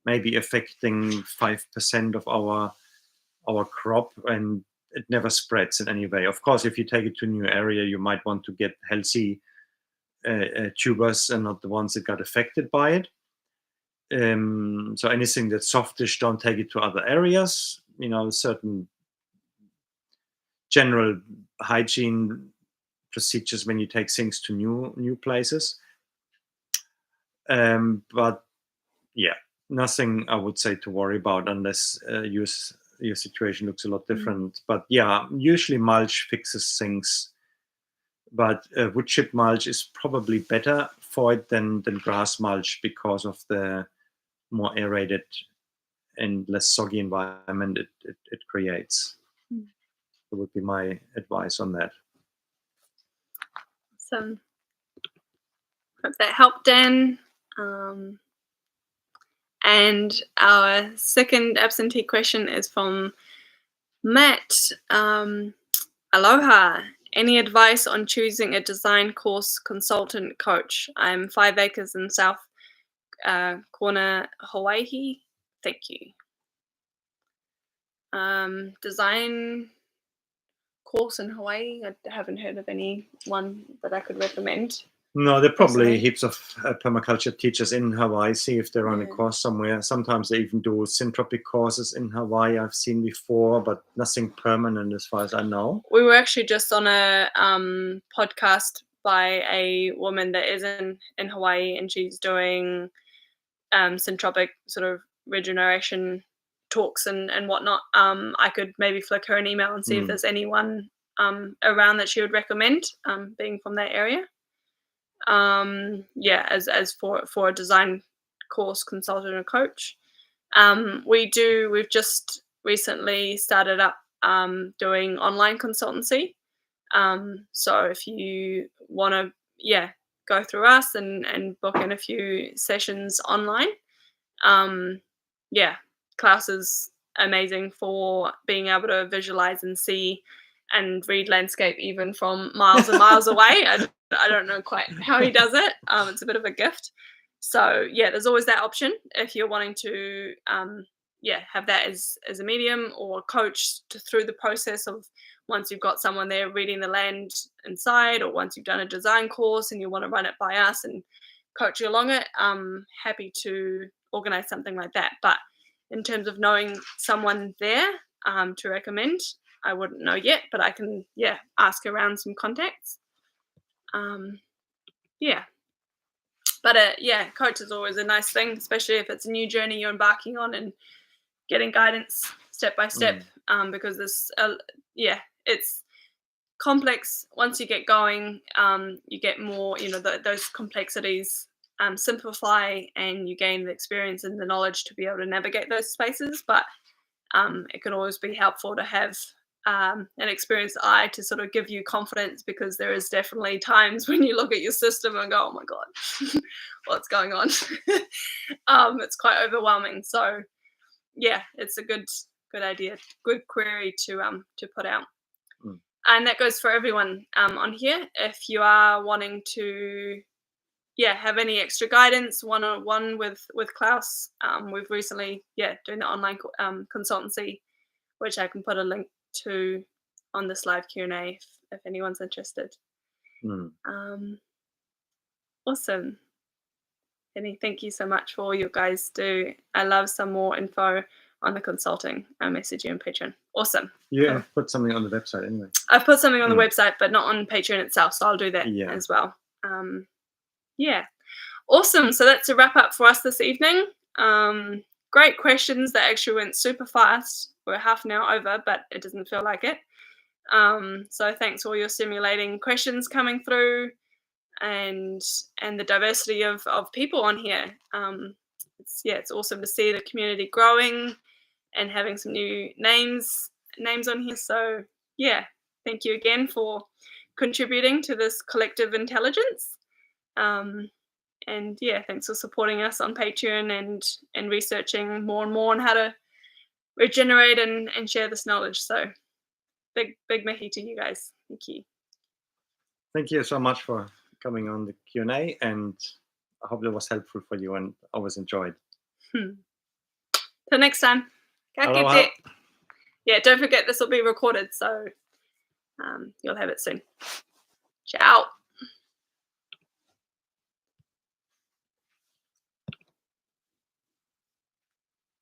maybe affecting 5% of our crop, and it never spreads in any way. Of course, if you take it to a new area, you might want to get healthy tubers and not the ones that got affected by it. So anything that's softish, don't take it to other areas. Certain general hygiene procedures when you take things to new places. But yeah, nothing I would say to worry about unless your situation looks a lot different. But yeah, usually mulch fixes things. But wood chip mulch is probably better for it than grass mulch because of the more aerated and less soggy environment it creates. That would be my advice on that. So hope that helped, Dan. And our second absentee question is from Matt. Aloha. Any advice on choosing a design course consultant coach? I'm 5 acres in South Corner, Hawaii. Thank you. Design course in Hawaii. I haven't heard of any one that I could recommend. No, there are probably heaps of permaculture teachers in Hawaii. See if they're on a course somewhere. Sometimes they even do syntropic courses in Hawaii. I've seen before, but nothing permanent as far as I know. We were actually just on a podcast by a woman that is in Hawaii, and she's doing syntropic sort of regeneration talks and whatnot. I could maybe flick her an email and see if there's anyone around that she would recommend, being from that area. As for a design course consultant or coach. We've just recently started up doing online consultancy. So if you want to go through us and book in a few sessions online, Klaus is amazing for being able to visualize and see and read landscape even from miles and miles away. I don't know quite how he does it. It's a bit of a gift. So there's always that option if you're wanting to have that as a medium or coach through the process of once you've got someone there reading the land inside, or once you've done a design course and you want to run it by us and coach you along it. I'm happy to organize something like that. But in terms of knowing someone there to recommend, I wouldn't know yet, but I can ask around some contacts. But coach is always a nice thing, especially if it's a new journey you're embarking on and getting guidance step by step. Because this it's complex. Once you get going, you get more, those complexities simplify, and you gain the experience and the knowledge to be able to navigate those spaces. But it can always be helpful to have an experienced eye to sort of give you confidence, because there is definitely times when you look at your system and go, oh my God, what's going on? It's quite overwhelming. So it's a good idea, good query to put out. And that goes for everyone on here. If you are wanting to have any extra guidance one-on-one with Klaus, we've recently doing the online consultancy, which I can put a link to on this live Q&A if anyone's interested. Awesome. Penny, thank you so much for all you guys do. I love some more info on the consulting. I'll message you on Patreon. Awesome. Yeah, I've put something on the website anyway. I've put something on the website, but not on Patreon itself, so I'll do that as well. Awesome. So that's a wrap up for us this evening. Great questions that actually went super fast. We're half an hour over, but it doesn't feel like it. So thanks for all your stimulating questions coming through, and the diversity of people on here. It's awesome to see the community growing and having some new names on here. So thank you again for contributing to this collective intelligence. And yeah, thanks for supporting us on Patreon and researching more and more on how to regenerate and share this knowledge. So big mihi to you guys. Thank you. Thank you so much for coming on the Q&A, and I hope it was helpful for you and I was enjoyed. Till next time. Ka Aloha. kite. Yeah, don't forget this will be recorded, so you'll have it soon. Ciao.